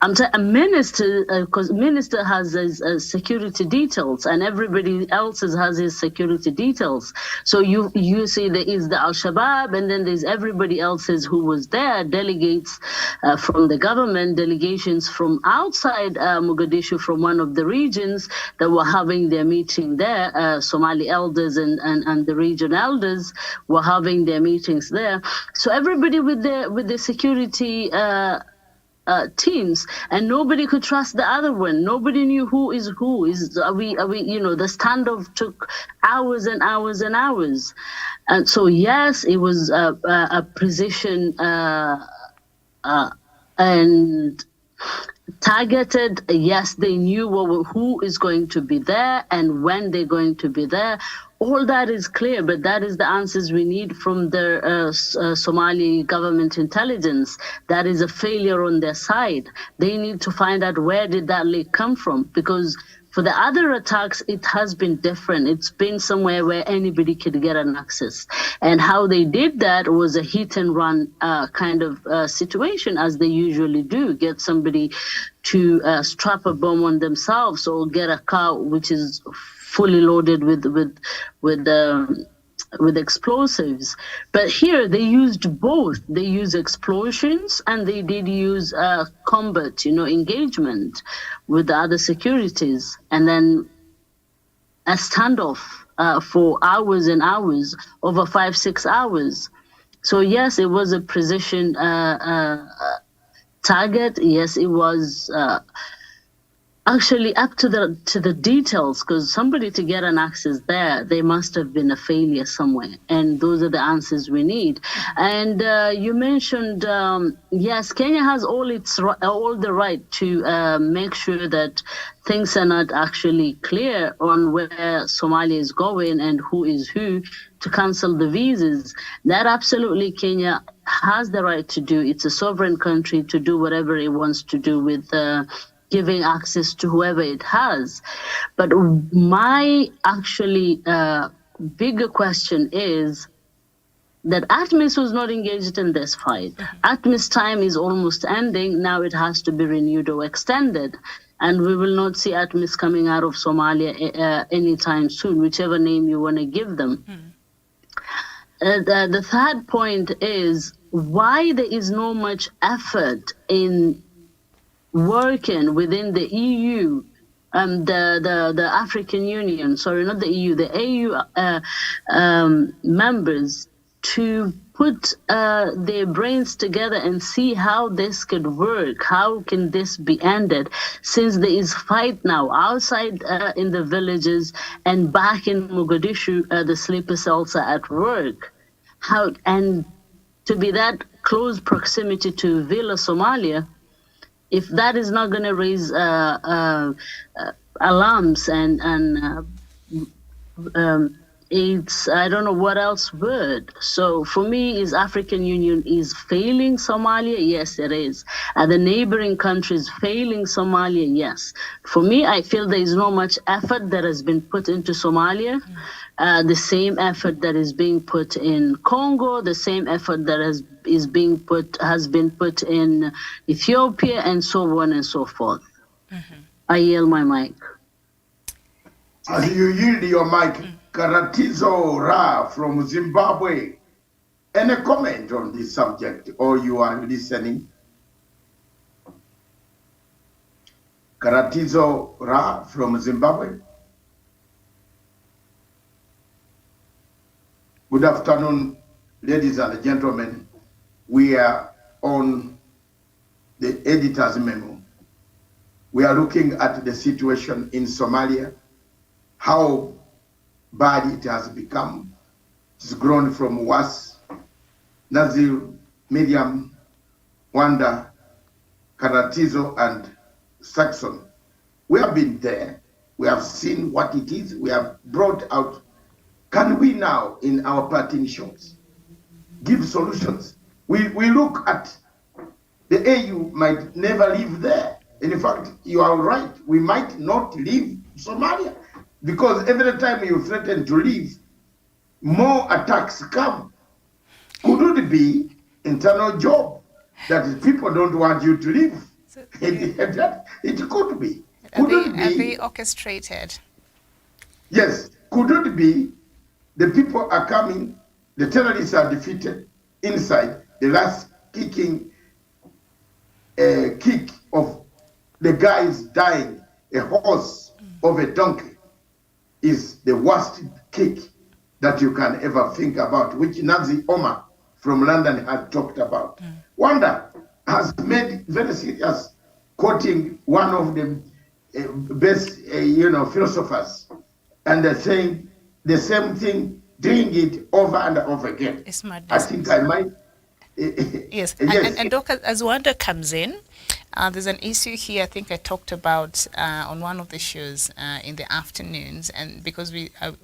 C: a minister, because minister has his security details, and everybody else has his security details. So you see there is the Al-Shabaab, and then there's everybody else's who was there, delegates from the government, delegations from outside Mogadishu, from one of the regions that were having their meeting there. Somali elders and the region elders were having their meetings there. So everybody with the security teams, and nobody could trust the other one. Nobody knew who is who. Are we? The standoff took hours and hours and hours, and so yes, it was a precision and targeted. Yes, they knew who is going to be there and when they're going to be there. All that is clear, but that is the answers we need from the Somali government intelligence. That is a failure on their side. They need to find out where did that leak come from, because For the other attacks, it has been different. It's been somewhere where anybody could get an access. And how they did that was a hit and run kind of situation, as they usually do. Get somebody to strap a bomb on themselves, or get a car which is fully loaded with explosives. But here they used both. They used explosions, and they did use combat, engagement with the other securities, and then a standoff for hours and hours, over 5-6 hours. So yes, it was a precision target. Yes, it was actually up to the details, because somebody to get an access there, they must have been a failure somewhere, and those are the answers we need. And you mentioned, yes, Kenya has all the right to make sure that things are not actually clear on where Somalia is going and who is who, to cancel the visas. That absolutely Kenya has the right to do. It's a sovereign country to do whatever it wants to do with giving access to whoever it has. But my actually bigger question is that ATMIS was not engaged in this fight. ATMIS time is almost ending. Now it has to be renewed or extended. And we will not see ATMIS coming out of Somalia anytime soon, whichever name you want to give them. The third point is why there is no much effort in working within the EU, the African Union, sorry, not the EU, the AU members, to put their brains together and see how this could work. How can this be ended? Since there is fight now outside in the villages, and back in Mogadishu, the sleeper cells are at work. And to be that close proximity to Villa, Somalia, if that is not going to raise alarms and it's, I don't know what else would. So for me, is African Union is failing Somalia? Yes, it is. Are the neighboring countries failing Somalia? Yes. For me, I feel there is not much effort that has been put into Somalia. The same effort that is being put in Congo, the same effort that has been put in Ethiopia, and so on and so forth. I yield my mic.
A: As you yield your mic, Karatizo Ra from Zimbabwe, any comment on this subject, or you are listening? Karatizo Ra from Zimbabwe. Good afternoon, ladies and gentlemen. We are on the editor's memo. We are looking at the situation in Somalia, how bad it has become. It's grown from worse. Nazir, Miriam, Wanda, Karatizo, and Saxon. We have been there. We have seen what it is. We have brought out. Can we now, in our parting shots, give solutions? We look at the AU might never live there. In fact, you are right. We might not leave Somalia, because every time you threaten to leave, more attacks come. Could it be internal job that people don't want you to leave?
B: So,
A: it could be.
B: Are they orchestrated?
A: Yes. Could it be the people are coming, the terrorists are defeated inside, the last kick of the guys dying, a horse of a donkey, is the worst kick that you can ever think about, which Nazi Omar from London had talked about. Wanda has made very serious, quoting one of the best, philosophers, and they're saying the same thing, doing it over and over again.
B: It's madness.
A: I think I might.
B: Yes,
A: yes.
B: and Doka, as Wanda comes in, There's an issue here I think I talked about on one of the shows in the afternoons, and because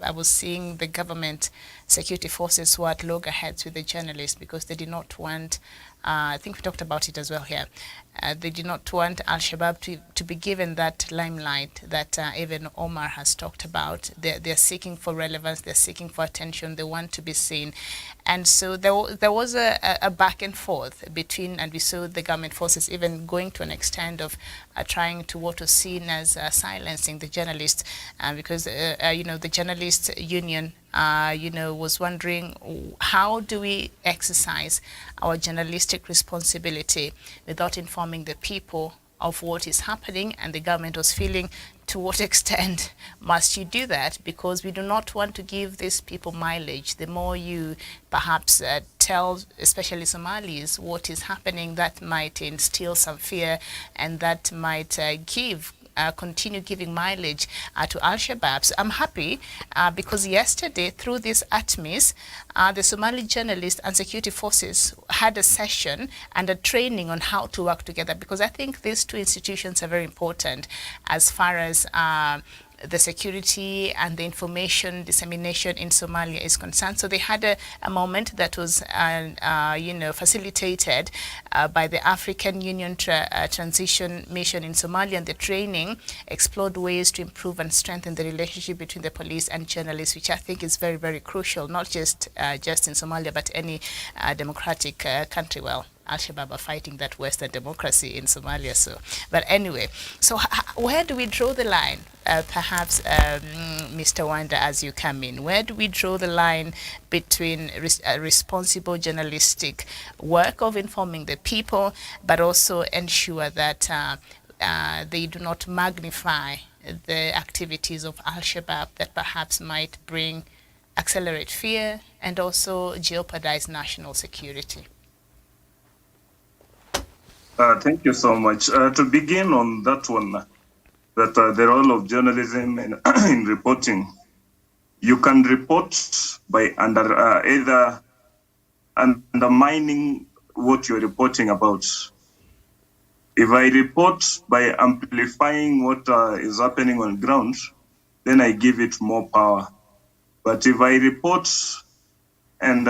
B: I was seeing the government security forces who at loggerheads with the journalists because they did not want, I think we talked about it as well here, they did not want Al-Shabaab to be given that limelight that even Omar has talked about. They're seeking for relevance, they're seeking for attention, they want to be seen. And so there was a back and forth between, and we saw the government forces even going to an extent of trying to what was seen as silencing the journalists, because the journalists union was wondering, how do we exercise our journalistic responsibility without informing the people of what is happening? And the government was feeling, to what extent must you do that? Because we do not want to give these people mileage. The more you perhaps tell, especially Somalis, what is happening, that might instill some fear, and that might continue giving mileage to Al-Shabaab. So I'm happy because yesterday, through this ATMIS, the Somali journalists and security forces had a session and a training on how to work together, because I think these two institutions are very important as far as the security and the information dissemination in Somalia is concerned. So they had a moment that was, facilitated by the African Union Transition Mission in Somalia, and the training explored ways to improve and strengthen the relationship between the police and journalists, which I think is very, very crucial, not just in Somalia, but any democratic country. Well, Al-Shabaab are fighting that Western democracy in Somalia. But anyway, so where do we draw the line? Perhaps, Mr. Wanda, as you come in, where do we draw the line between responsible journalistic work of informing the people, but also ensure that they do not magnify the activities of Al-Shabaab that perhaps might accelerate fear and also jeopardize national security?
D: Thank you so much. To begin on that one, that the role of journalism in reporting, you can report by either undermining what you're reporting about. If I report by amplifying what is happening on ground, then I give it more power. But if I report and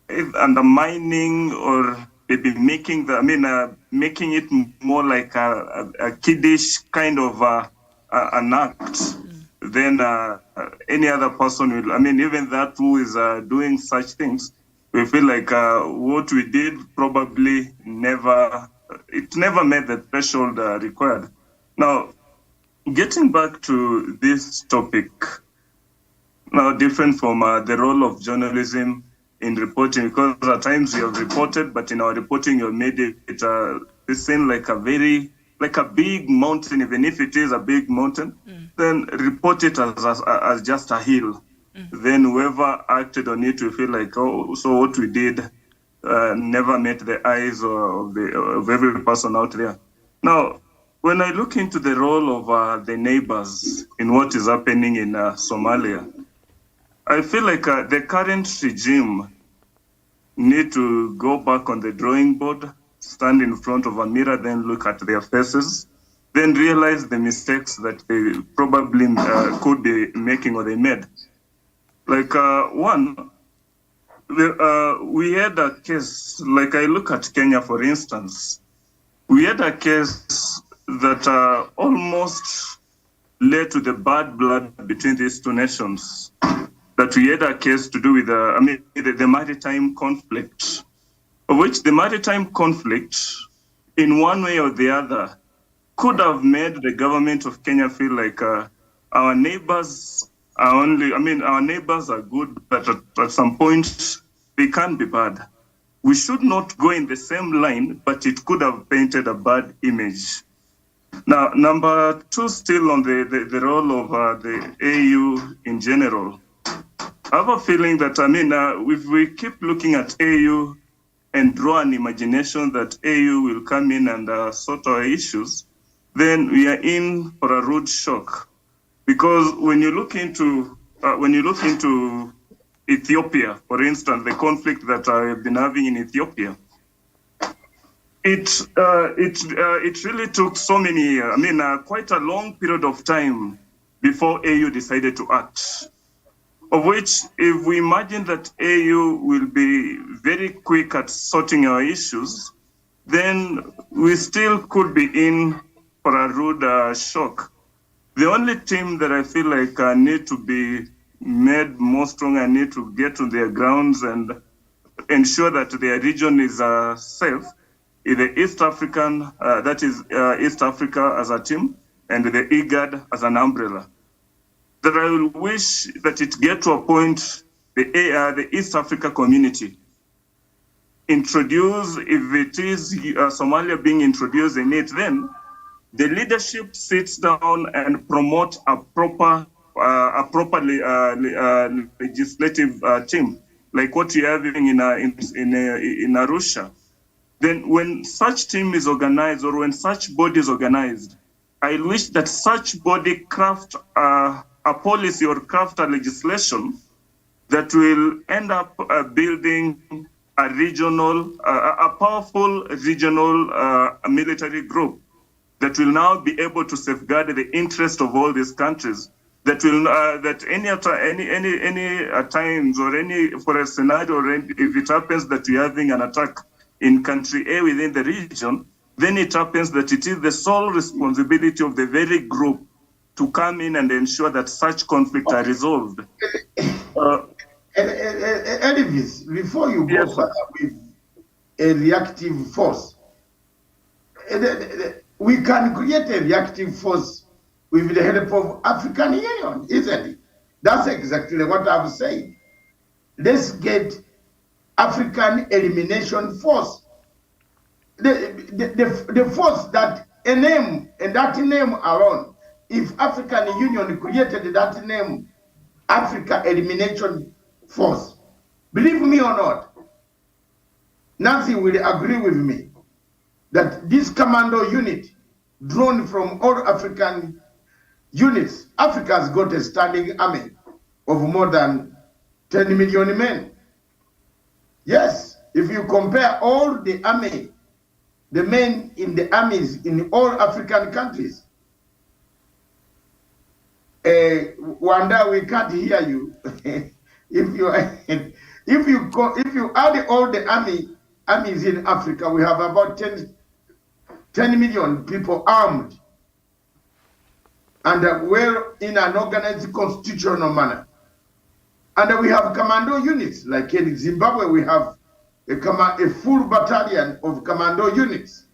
D: undermining or maybe making it more like a kiddish kind of an act, then any other person will, even that who is doing such things, we feel like what we did probably never met the threshold required. Now, getting back to this topic, now different from the role of journalism in reporting, because at times you have reported, but in our reporting you have made it seem like a big mountain. Even if it is a big mountain, then report it as just a hill. Then whoever acted on it will feel like, oh, so what we did never met the eyes of every person out there. Now, when I look into the role of the neighbors in what is happening in Somalia, I feel like the current regime need to go back on the drawing board, stand in front of a mirror, then look at their faces, then realize the mistakes that they probably could be making or they made. Like we had a case, like I look at Kenya, for instance, we had a case that almost led to the bad blood between these two nations. That we had a case to do with the maritime conflict, of which the maritime conflict, in one way or the other, could have made the government of Kenya feel like our neighbors are our neighbors are good, but at some point they can be bad. We should not go in the same line, but it could have painted a bad image. Now, number two, still on the role of the AU in general. I have a feeling that, if we keep looking at AU and draw an imagination that AU will come in and sort our issues, then we are in for a rude shock. Because when you look into Ethiopia, for instance, the conflict that I have been having in Ethiopia, it really took so many, quite a long period of time before AU decided to act. Of which, if we imagine that AU will be very quick at sorting our issues, then we still could be in for a rude shock. The only team that I feel like need to be made more strong and need to get to their grounds and ensure that their region is safe is the East African, that is East Africa as a team, and the IGAD as an umbrella. That I will wish that it get to a point, the East Africa community introduce, if it is Somalia being introduced in it, then the leadership sits down and promote a proper legislative team, like what you're having in Arusha. Then when such team is organized or when such body is organized, I wish that such body craft a policy or craft a legislation that will end up building a regional, a powerful regional military group that will now be able to safeguard the interest of all these countries. That will that any times or any for a scenario, or if it happens that we're having an attack in country A within the region, then it happens that it is the sole responsibility of the very group to come in and ensure that such conflicts are resolved.
A: Elvis, before you go further with a reactive force, we can create a reactive force with the help of African Union, isn't it? That's exactly what I've said. Let's get African elimination force. The force that a name, and that name alone, if African Union created that name, Africa Elimination Force, believe me or not, Nancy will agree with me that this commando unit, drawn from all African units, Africa has got a standing army of more than 10 million men. Yes, if you compare all the army, the men in the armies in all African countries, Wanda, we can't hear you. if you add all the armies in Africa, we have about 10 million people armed and well in an organized constitutional manner. And we have commando units, like in Zimbabwe, we have a full battalion of commando units.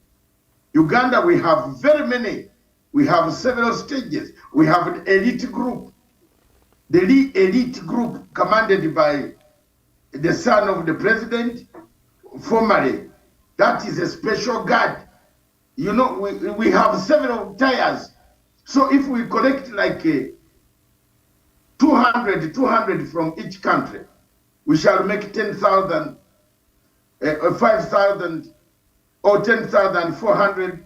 A: Uganda, we have very many. We have several stages. We have an elite group. The elite group commanded by the son of the president, formerly. That is a special guard. You know, we have several tiers. So if we collect like 200 from each country, we shall make 10,000, 5,000 or 10,400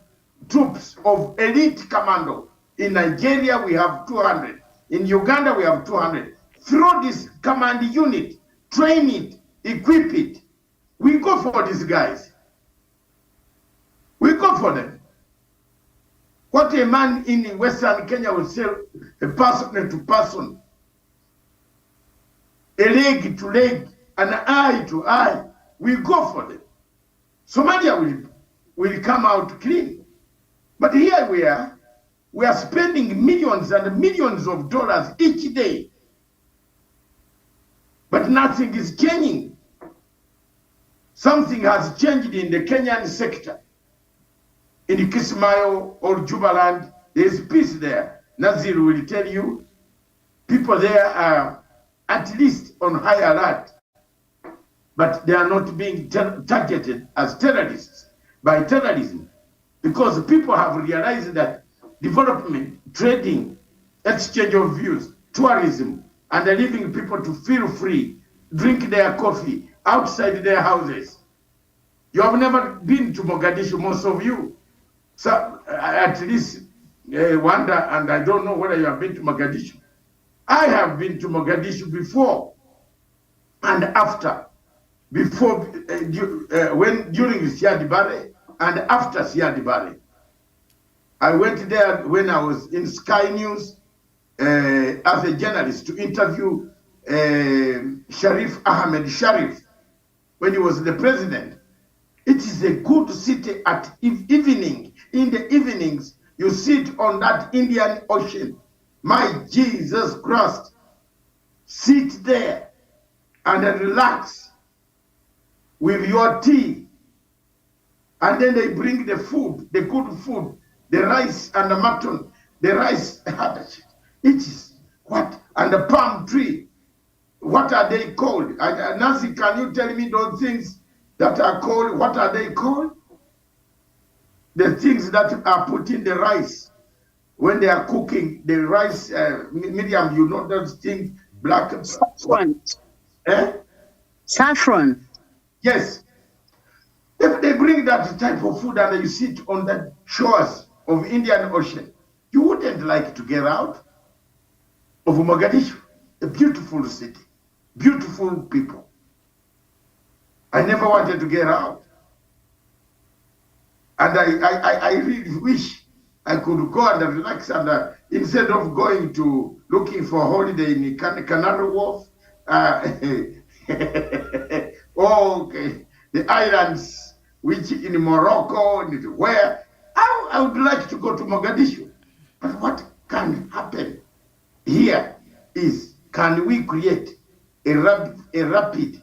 A: troops of elite commando. In Nigeria, we have 200. In Uganda, we have 200. Through this command unit, train it, equip it. We go for these guys. We go for them. What a man in Western Kenya will say, a person to person, a leg to leg, an eye to eye. We go for them. Somalia will come out clean. But here we are spending millions and millions of dollars each day. But nothing is changing. Something has changed in the Kenyan sector. In Kismayo or Jubaland, there is peace there. Nazir will tell you, people there are at least on high alert, but they are not being targeted as terrorists by terrorism, because people have realized that development, trading, exchange of views, tourism, and leaving people to feel free, drink their coffee outside their houses. You have never been to Mogadishu, most of you. So at least Wanda, and I don't know whether you have been to Mogadishu. I have been to Mogadishu before and after. Before, when during Siad Barre and after Siad Barre. I went there when I was in Sky News as a journalist to interview Sharif Ahmed Sharif when he was the president. It is a good city at evening. In the evenings, you sit on that Indian Ocean. My Jesus Christ, sit there and relax with your tea. And then they bring the food, the good food, the rice and the mutton, the rice. It is what? And the palm tree. What are they called? Nancy, can you tell me those things that are called? What are they called? The things that are put in the rice when they are cooking the rice. Miriam, you know those things? Black.
C: Saffron.
A: Eh?
C: Saffron.
A: Yes. If they bring that type of food and you sit on the shores of Indian Ocean, you wouldn't like to get out of Mogadishu, a beautiful city, beautiful people. I never wanted to get out. And I really wish I could go and relax and instead of going to looking for a holiday in Canary Wharf, okay, the islands, which in Morocco, where I would like to go to Mogadishu. But what can happen here is, can we create a rapid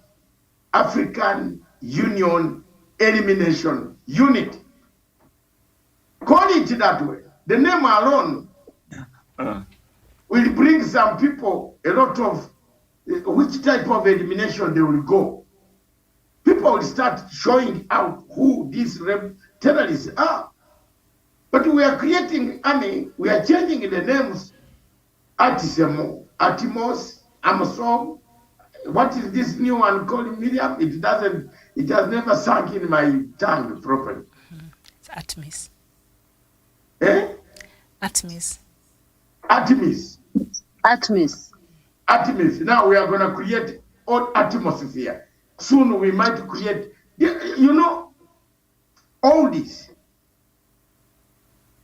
A: African Union elimination unit? Call it that way. The name alone will bring some people a lot of which type of elimination they will go. People will start showing out who these terrorists are. But we are creating, we are changing the names. Atisemo, Atimos, Amasom. What is this new one called, Miriam? It has never sunk in my tongue properly.
B: It's Atmis.
A: Eh?
B: Atmis.
A: Artemis.
C: Atmis.
A: Artemis. Now we are going to create all atmosphere. Soon we might create, all this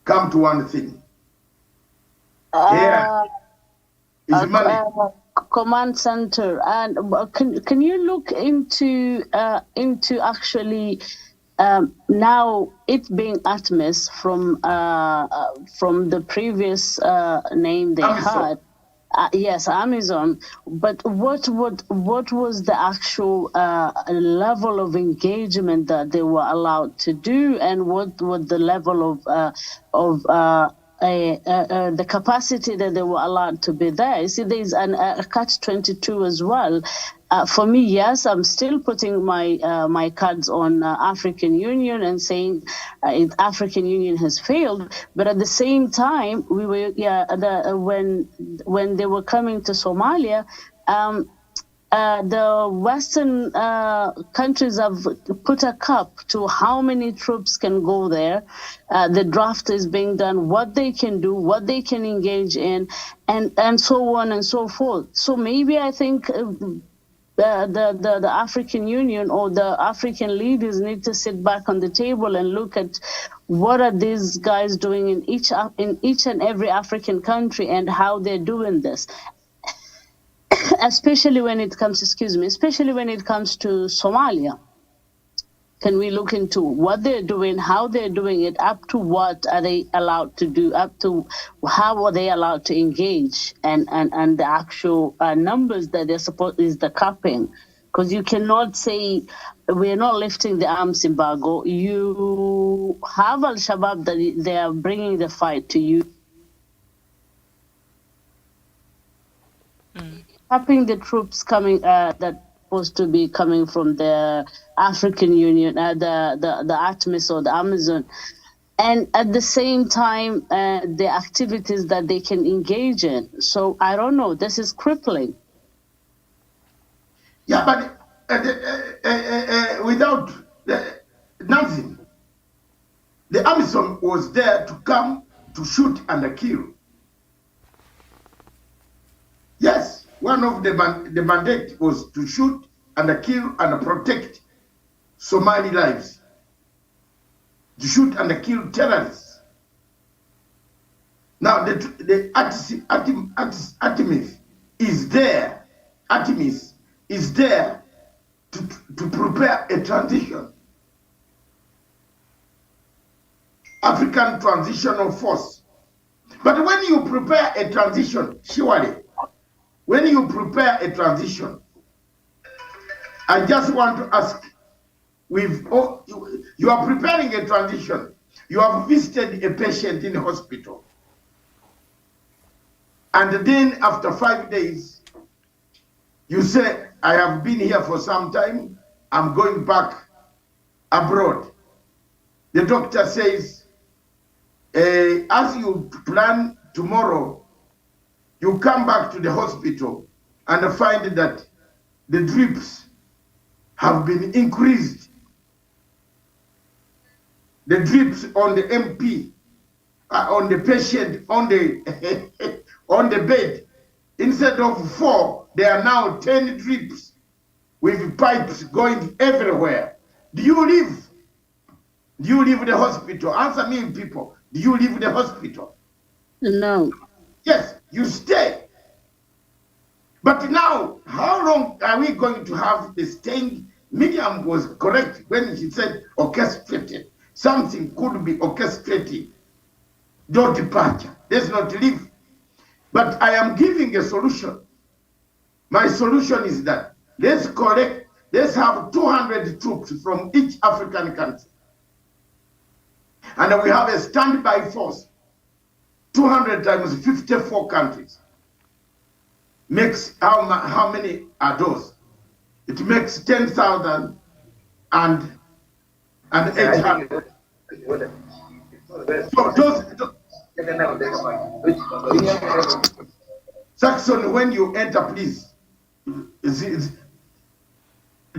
A: come to one thing. Here is money.
C: Command center. And can you look into actually now it being Atmis from the previous name they had? Yes, Amazon. But what was the actual level of engagement that they were allowed to do, and what the level of the capacity that they were allowed to be there? You see, there's a catch-22 as well. For me, yes, I'm still putting my cards on African Union and saying African Union has failed. But at the same time, we were when they were coming to Somalia, the Western countries have put a cap to how many troops can go there. The draft is being done, what they can do, what they can engage in, and so on and so forth. So maybe I think the African Union or the African leaders need to sit back on the table and look at what are these guys doing in each and every African country and how they're doing this. Especially when it comes to Somalia. Can we look into what they're doing, how they're doing it, up to what are they allowed to do, up to how are they allowed to engage, and the actual numbers that they're supposed is the capping. Because you cannot say we're not lifting the arms embargo. You have Al-Shabaab that they are bringing the fight to you. Capping the troops coming that supposed to be coming from the African Union, the Atmis or the Amazon, and at the same time the activities that they can engage in. So I don't know. This is crippling.
A: Yeah, but without nothing, the Amazon was there to come to shoot and kill. Yes. One of the mandate was to shoot and kill and protect Somali lives. to shoot and kill terrorists. Now, Artemis is there. Artemis is there to prepare a transition. African Transitional Force. But when you prepare a transition, surely, when you prepare a transition, I just want to ask, you are preparing a transition. You have visited a patient in the hospital. And then after 5 days, you say, I have been here for some time. I'm going back abroad. The doctor says, as you plan tomorrow, you come back to the hospital and find that the drips have been increased. The drips on the MP, on the patient, on the on the bed, instead of 4, there are now 10 drips with pipes going everywhere. Do you leave? Do you leave the hospital? Answer me, people. Do you leave the hospital?
C: No.
A: Yes, you stay. But now, how long are we going to have the staying? Miriam was correct when she said orchestrated. Something could be orchestrated. Don't departure. Let's not leave. But I am giving a solution. My solution is that let's have 200 troops from each African country. And we have a standby force, 200 times 54 countries. Makes how many are those? It makes 10,000 and 800. So those Saxon, when you enter, please.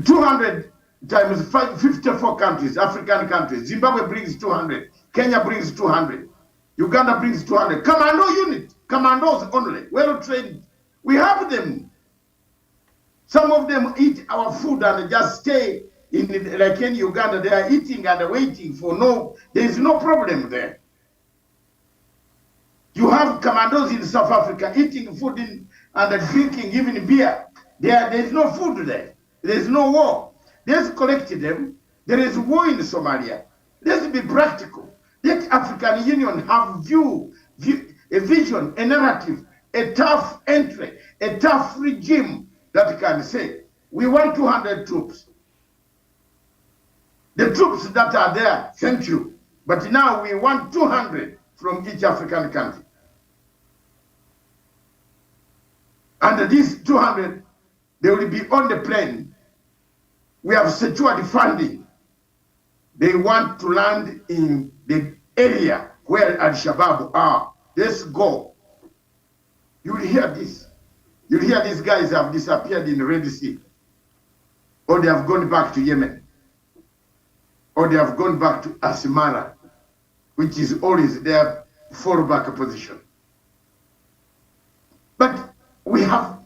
A: 200 times 54 countries, African countries. Zimbabwe brings 200. Kenya brings 200. Uganda brings 200. Commando unit. Commandos only. Well trained. We have them. Some of them eat our food and just stay like in Uganda. They are eating and waiting for there is no problem there. You have commandos in South Africa eating food and drinking even beer. There is no food there. There is no war. Let's collect them. There is war in Somalia. Let's be practical. Let African Union have a vision, a narrative, a tough entry, a tough regime that can say, we want 200 troops. The troops that are there, thank you. But now we want 200 from each African country. And these 200, they will be on the plane. We have secured funding. They want to land in the area where Al-Shabaab are. Let's go. You'll hear this. You'll hear these guys have disappeared in the Red Sea. Or they have gone back to Yemen. Or they have gone back to Asmara, which is always their fallback position. But we have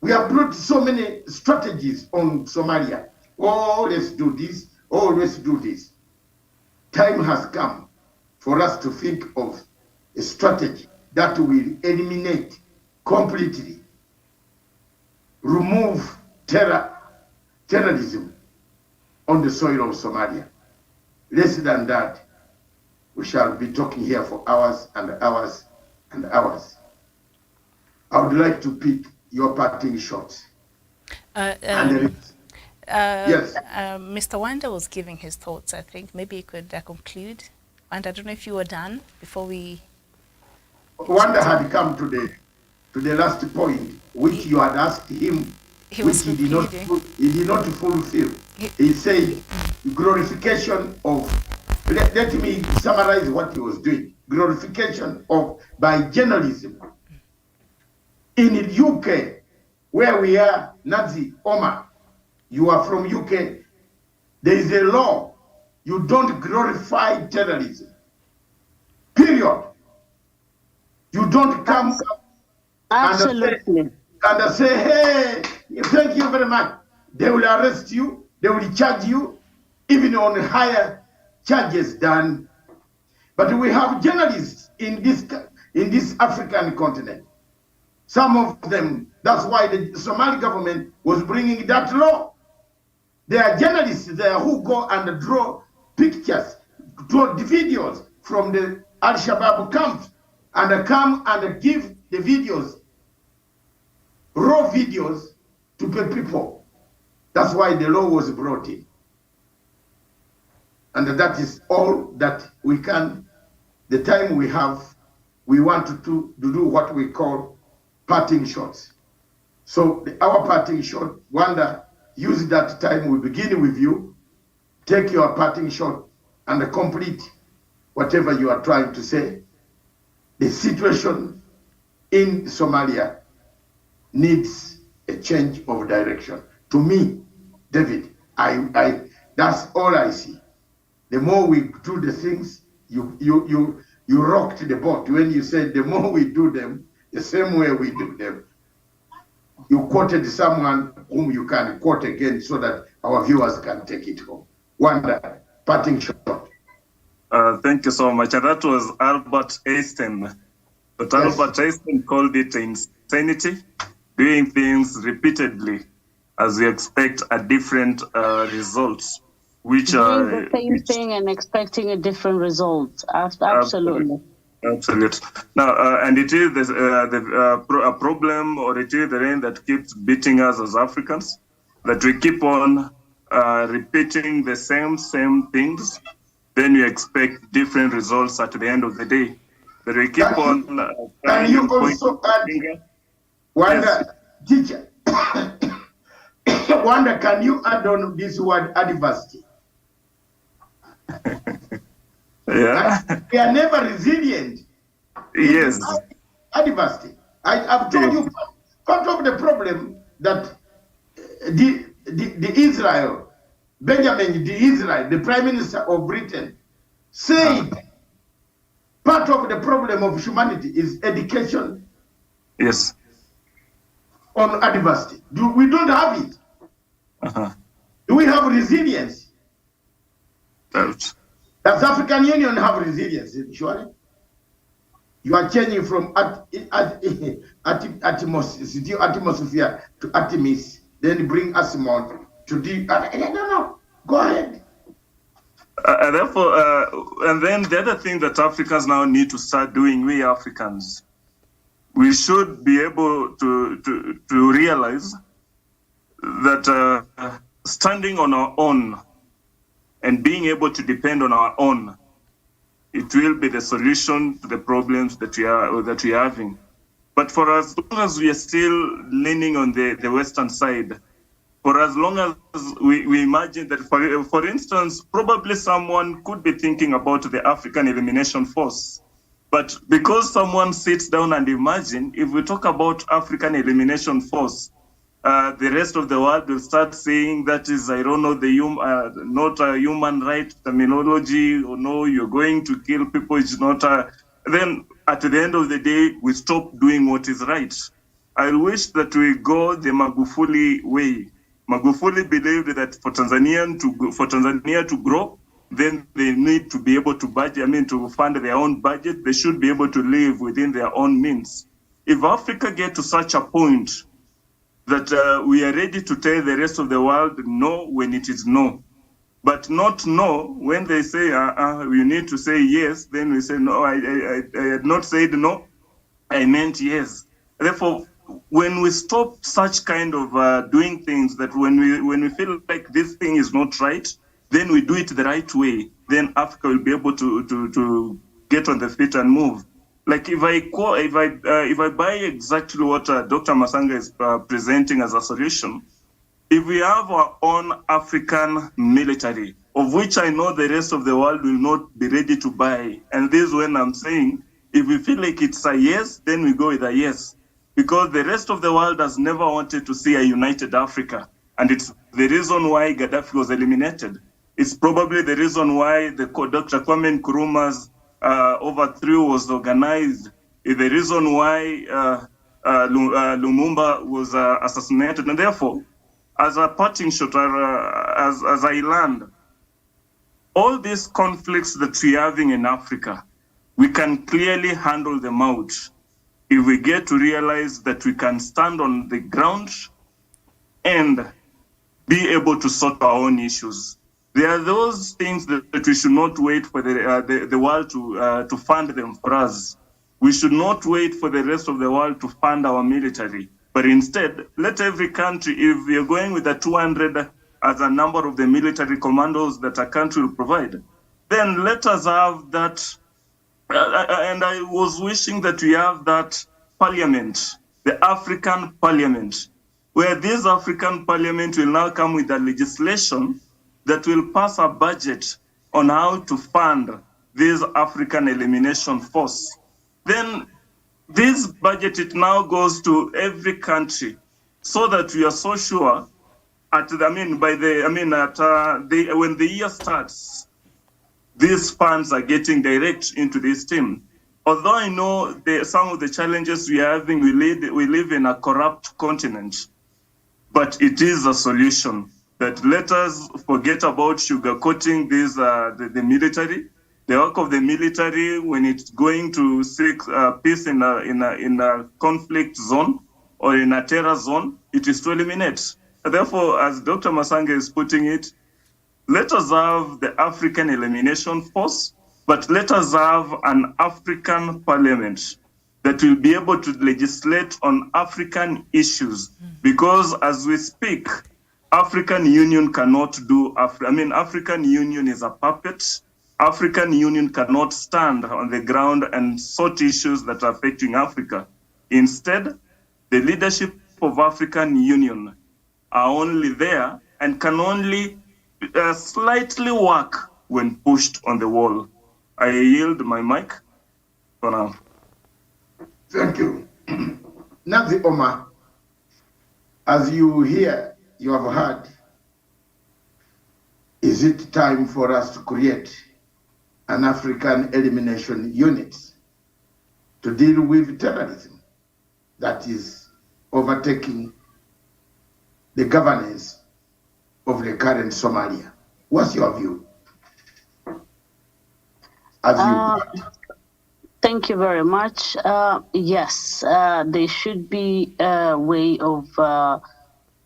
A: brought so many strategies on Somalia. Oh, let's do this. Oh, let's do this. Time has come for us to think of a strategy that will eliminate completely, remove terrorism on the soil of Somalia. Less than that, we shall be talking here for hours and hours and hours. I would like to pick your parting shots. Yes.
B: Mr. Wanda was giving his thoughts, I think. Maybe you could conclude. And I don't know if you were done before we...
A: Wanda had come to the last point, which you had asked him, which he did not fulfill. He said, glorification of, let me summarize what he was doing. Glorification by journalism. In the UK, where we are, Nazi Omar, you are from UK, there is a law. You don't glorify terrorism. Period. You don't come
C: Absolutely.
A: and say, hey, thank you very much. They will arrest you. They will charge you even on higher charges done. But we have journalists in this African continent. Some of them, that's why the Somali government was bringing that law. There are journalists there who go and draw pictures, draw the videos from the Al-Shabaab camps, and come and give the videos, raw videos, to the people. That's why the law was brought in. And that is all that we can, the time we have, we want to do what we call parting shots. So our parting shot, Wanda, use that time. We begin with you. Take your parting shot and complete whatever you are trying to say. The situation in Somalia needs a change of direction. To me, David, that's all I see. The more we do the things, you rocked the boat when you said the more we do them, the same way we do them. You quoted someone whom you can quote again so that our viewers can take it home. Wanda, parting shot.
D: Thank you so much. And that was Albert Einstein. But yes. Albert Einstein called it insanity, doing things repeatedly as we expect a different results, which
C: doing the same thing and expecting a different result. Absolutely.
D: Absolutely. Now, and it is a problem, or it is the rain that keeps beating us as Africans, that we keep on repeating the same things, then you expect different results at the end of the day. That we keep on.
A: Can you also add, Wanda, yes. Teacher, Wanda, can you add on this word adversity?
D: Yeah.
A: We are never resilient.
D: Yes.
A: Adversity. I've told you part of the problem that the Israel, Benjamin Disraeli, the Prime Minister of Britain, said part of the problem of humanity is education.
D: Yes.
A: On adversity. We don't have it. Do we have resilience?
D: Does
A: African Union have resilience? Surely. You are changing from atmosphere to Artemis, then bring Asimov to the. I don't know. Go ahead.
D: Therefore, and then the other thing that Africans now need to start doing, we Africans, we should be able to realize that standing on our own and being able to depend on our own, it will be the solution to the problems that we are having. But for as long as we are still leaning on the Western side, for as long as we imagine that, for instance, probably someone could be thinking about the African Elimination Force. But because someone sits down and imagine, if we talk about African Elimination Force, the rest of the world will start saying that is, I don't know, not a human right terminology, or no, you're going to kill people, it's not a... Then at the end of the day, we stop doing what is right. I wish that we go the Magufuli way. Magufuli believed that for Tanzania to grow, then they need to be able to to fund their own budget. They should be able to live within their own means. If Africa get to such a point that we are ready to tell the rest of the world no when it is no, but not no when they say we need to say yes, then we say no, I had not said no, I meant yes. Therefore, when we stop such kind of doing things, that when we feel like this thing is not right, then we do it the right way, then Africa will be able to get on the feet and move. Like if I buy exactly what Dr. Masanga is presenting as a solution, if we have our own African military, of which I know the rest of the world will not be ready to buy, and this is when I'm saying, if we feel like it's a yes, then we go with a yes. Because the rest of the world has never wanted to see a united Africa. And it's the reason why Gaddafi was eliminated. It's probably the reason why Dr. Kwame Nkrumah's overthrow was organized. It's the reason why Lumumba was assassinated. And therefore, as a parting shot, as I land, all these conflicts that we're having in Africa, we can clearly handle them out if we get to realize that we can stand on the ground and be able to sort our own issues. There are those things that we should not wait for the world to fund them for us. We should not wait for the rest of the world to fund our military, but instead, let every country, if we are going with the 200 as a number of the military commandos that a country will provide, then let us have that. And I was wishing that we have that parliament, the African parliament, where this African parliament will now come with a legislation that will pass a budget on how to fund this African elimination force. Then this budget, it now goes to every country so that we are so sure when the year starts, these funds are getting direct into this team. Although I know some of the challenges we are having, we live in a corrupt continent, but it is a solution. That let us forget about sugarcoating the military. The work of the military when it's going to seek peace in a conflict zone or in a terror zone, it is to eliminate. Therefore, as Dr. Masange is putting it, let us have the African Elimination Force, but let us have an African parliament that will be able to legislate on African issues. Because as we speak, African Union cannot do, African Union is a puppet. African Union cannot stand on the ground and sort issues that are affecting Africa. Instead, the leadership of African Union are only there and can only slightly work when pushed on the wall. I yield my mic for now.
A: Thank you. Nazi Omar, as you have heard, is it time for us to create an African elimination unit to deal with terrorism that is overtaking the governance of the current Somalia? What's your view?
C: Thank you very much. Yes, there should be a way of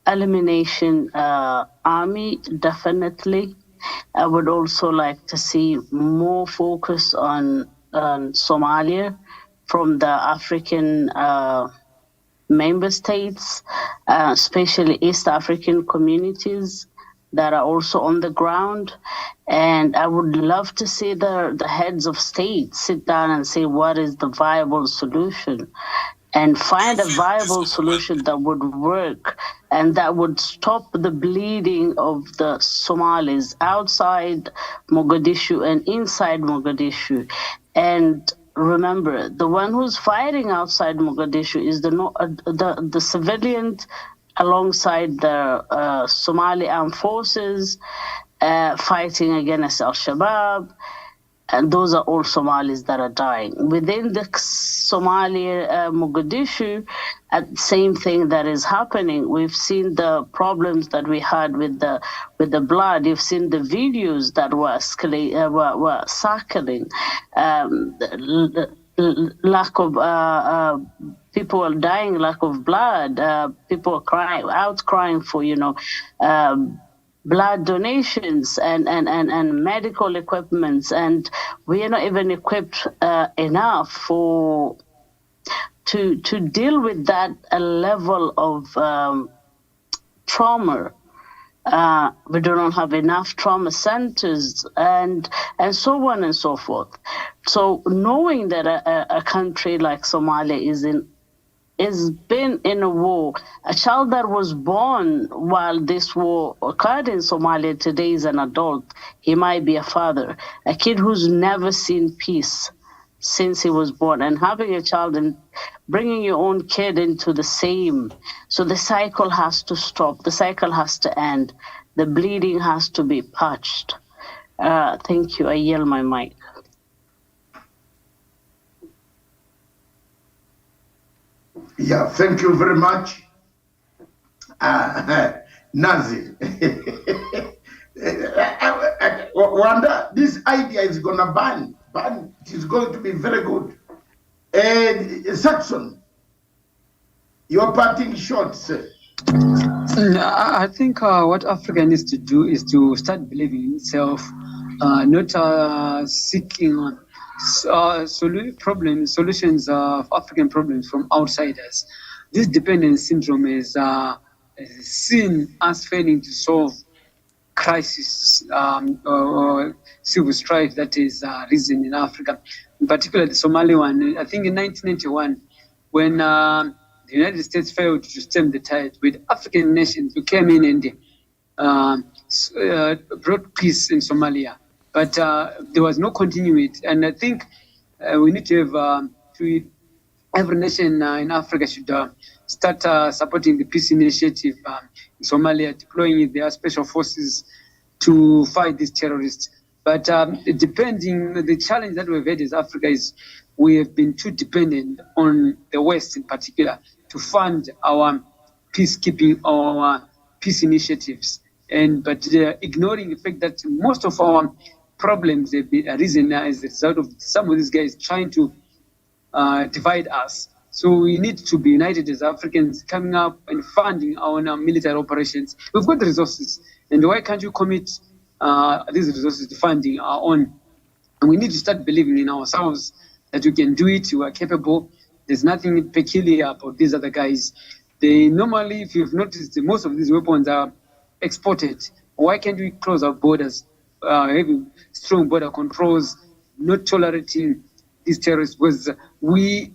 C: elimination army, definitely. I would also like to see more focus on Somalia from the African member states, especially East African communities that are also on the ground. And I would love to see the heads of state sit down and say, what is the viable solution? And find a viable solution that would work and that would stop the bleeding of the Somalis outside Mogadishu and inside Mogadishu. And remember, the one who's fighting outside Mogadishu is the civilians alongside the Somali armed forces fighting against Al-Shabaab. And those are all Somalis that are dying. Within the Somalia, Mogadishu, same thing that is happening. We've seen the problems that we had with the blood. You've seen the videos that were circling. Lack of people are dying, lack of blood. People are crying for blood donations and medical equipments, and we are not even equipped enough to deal with that level of trauma. We do not have enough trauma centers and so on and so forth. So knowing that a country like Somalia is been in a war. A child that was born while this war occurred in Somalia today is an adult. He might be a father. A kid who's never seen peace since he was born, and having a child and bringing your own kid into the same. So the cycle has to stop. The cycle has to end. The bleeding has to be patched. Thank you. I yield my mic.
A: Yeah, thank you very much. Nazi, Wanda, this idea is going to ban. It is going to be very good. And Saxon, your parting shot, sir.
E: I think what Africa needs to do is to start believing in itself, not seeking solutions of African problems from outsiders. This dependence syndrome is seen as failing to solve crisis or civil strife that is risen in Africa, in particular the Somali one. I think in 1991, when the United States failed to stem the tide, with African nations who came in and brought peace in Somalia, but there was no continuity. And I think we need to have every nation in Africa should start supporting the peace initiative in Somalia, deploying their special forces to fight these terrorists. But the challenge that we've had as Africa is we have been too dependent on the West in particular to fund our peacekeeping, our peace initiatives, but ignoring the fact that most of our problems have been arisen as a result of some of these guys trying to divide us. So we need to be united as Africans, coming up and funding our military operations. We've got the resources, and why can't you commit these resources to funding our own? And we need to start believing in ourselves that we can do it, we are capable. There's nothing peculiar about these other guys. They normally, if you've noticed, most of these weapons are exported. Why can't we close our borders, having strong border controls, not tolerating these terrorists? Was we,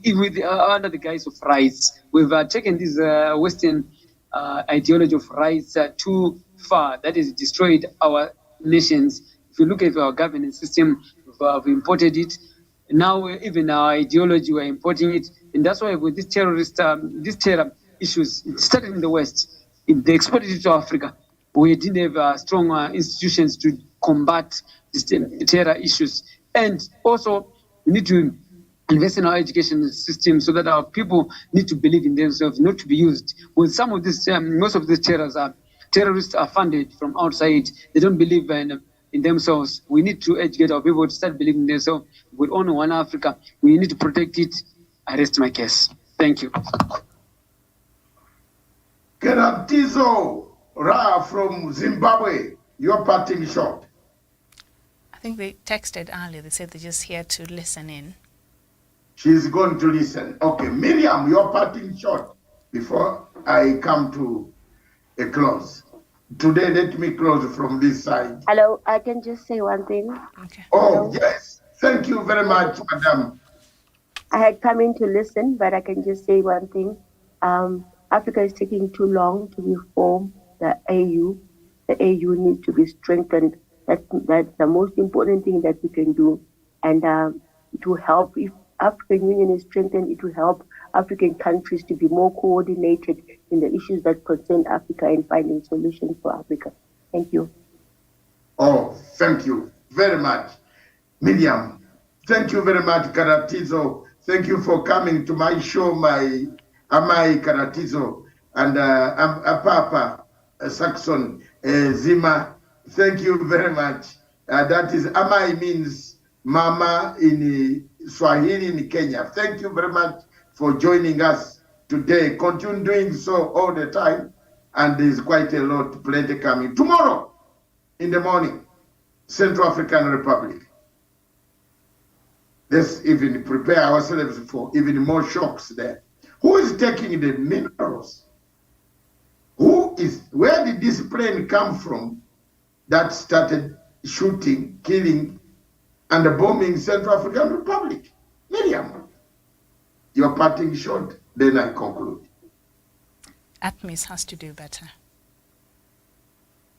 E: under the guise of rights, we've taken this Western ideology of rights too far. That has destroyed our nations. If you look at our governance system, we've imported it. Now even our ideology, we're importing it, and that's why with these terror issues, it started in the West. They exported it to Africa. We didn't have strong institutions to combat these terror issues, and also we need to invest in our education system so that our people need to believe in themselves, not to be used. With some of this, most of these terrorists are funded from outside. They don't believe in themselves. We need to educate our people to start believing in themselves. We own one Africa. We need to protect it. I rest my case. Thank you.
A: Kenatizo Ra from Zimbabwe, your parting shot.
B: I think they texted earlier. They said they're just here to listen in.
A: She's going to listen. Okay, Miriam, your parting shot before I come to a close. Today, let me close from this side.
F: Hello, I can just say one thing.
B: Okay.
A: Oh, yes. Thank you very much, Madam.
F: I had come in to listen, but I can just say one thing. Africa is taking too long to reform the AU. The AU needs to be strengthened. That's the most important thing that we can do. And it will help, if African Union is strengthened, it will help African countries to be more coordinated in the issues that concern Africa and finding solutions for Africa. Thank you.
A: Oh, thank you very much, Miriam. Thank you very much, Karatizo. Thank you for coming to my show, Amai Karatizo, and Papa Saxon Zima. Thank you very much. That is, Amai means Mama in Swahili in Kenya. Thank you very much for joining us today. Continue doing so all the time, and there's quite a lot, plenty coming. Tomorrow in the morning, Central African Republic. Let's even prepare ourselves for even more shocks there. Who is taking the minerals? Where did this plane come from that started shooting, killing, and bombing Central African Republic? Miriam, your parting shot, then I conclude.
B: ATMIS has to do better.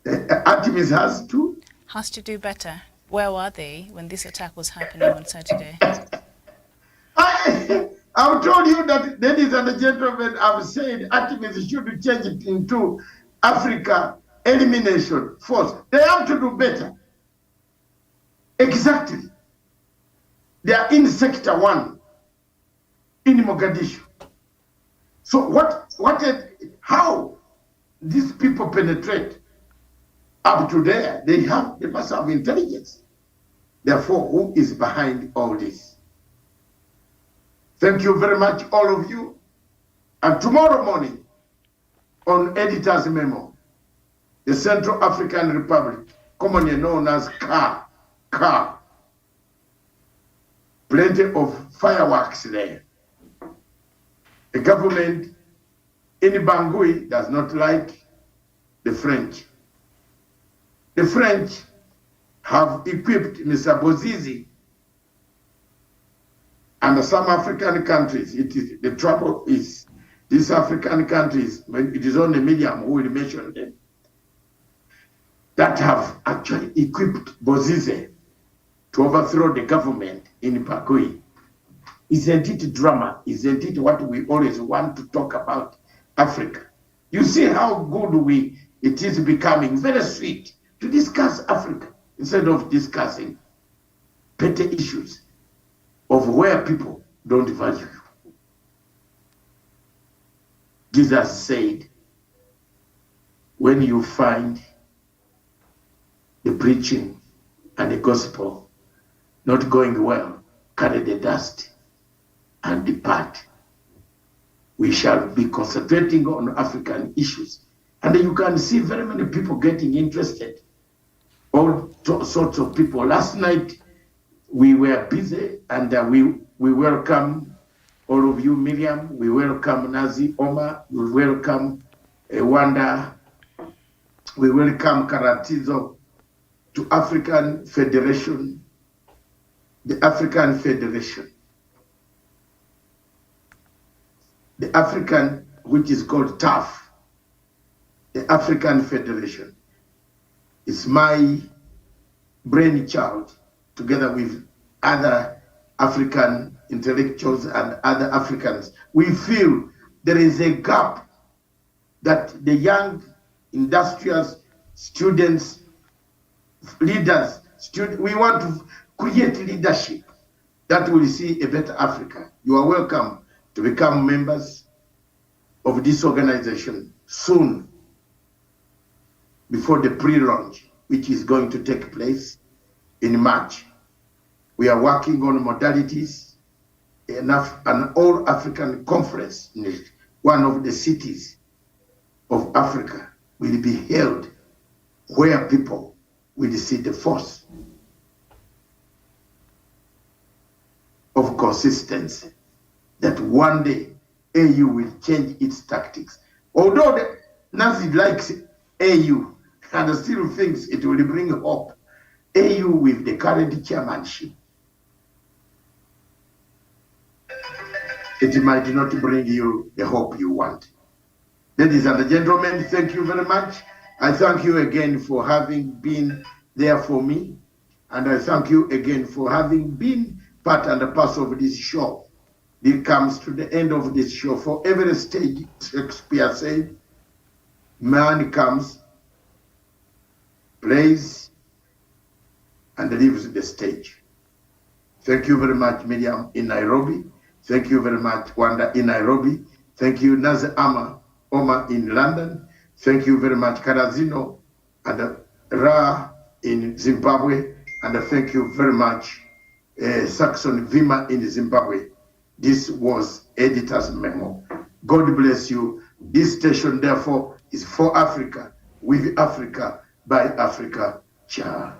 A: ATMIS has to?
B: Has to do better. Where were they when this attack was happening on Saturday?
A: I've told you that, ladies and gentlemen, I've said ATMIS should change it into Africa Elimination Force. They have to do better. Exactly. They are in Sector 1 in Mogadishu. So how these people penetrate up to there. They must have intelligence. Therefore, who is behind all this? Thank you very much, all of you. And tomorrow morning, on Editor's Memo, the Central African Republic, commonly known as CAR, plenty of fireworks there. The government in Bangui does not like the French. The French have equipped Mr. Bozizi and some African countries. The trouble is, these African countries, when it is only Miriam who will mention them, that have actually equipped Bozize to overthrow the government in Bangui. Isn't it drama? Isn't it what we always want to talk about Africa? You see how good it is becoming very sweet to discuss Africa instead of discussing petty issues of where people don't value you. Jesus said, when you find the preaching and the gospel not going well, carry the dust and depart. We shall be concentrating on African issues. And you can see very many people getting interested. All sorts of people. Last night, we were busy and we welcome all of you, Miriam. We welcome Nazi Omar. We welcome Wanda. We welcome Karatizo to African Federation, the African Federation. The African, which is called TAF, the African Federation, is my brainchild, together with other African intellectuals and other Africans. We feel there is a gap that the young industrious students, leaders, we want to create leadership that will see a better Africa. You are welcome to become members of this organization soon, before the pre-launch, which is going to take place in March. We are working on modalities. An all-African conference in one of the cities of Africa will be held, where people will see the force of consistency, that one day AU will change its tactics. Although the Nazi likes AU and still thinks it will bring hope, AU with the current chairmanship, it might not bring you the hope you want. Ladies and gentlemen, thank you very much. I thank you again for having been there for me. And I thank you again for having been part and a parcel of this show. It comes to the end of this show. For every stage, Shakespeare said, man comes, plays, and leaves the stage. Thank you very much, Miriam in Nairobi. Thank you very much, Wanda in Nairobi. Thank you, Nazi Omar in London. Thank you very much, Karazino and Ra in Zimbabwe. And thank you very much, Saxon Vima in Zimbabwe. This was Editor's Memo. God bless you. This station, therefore, is for Africa, with Africa, by Africa. Ciao.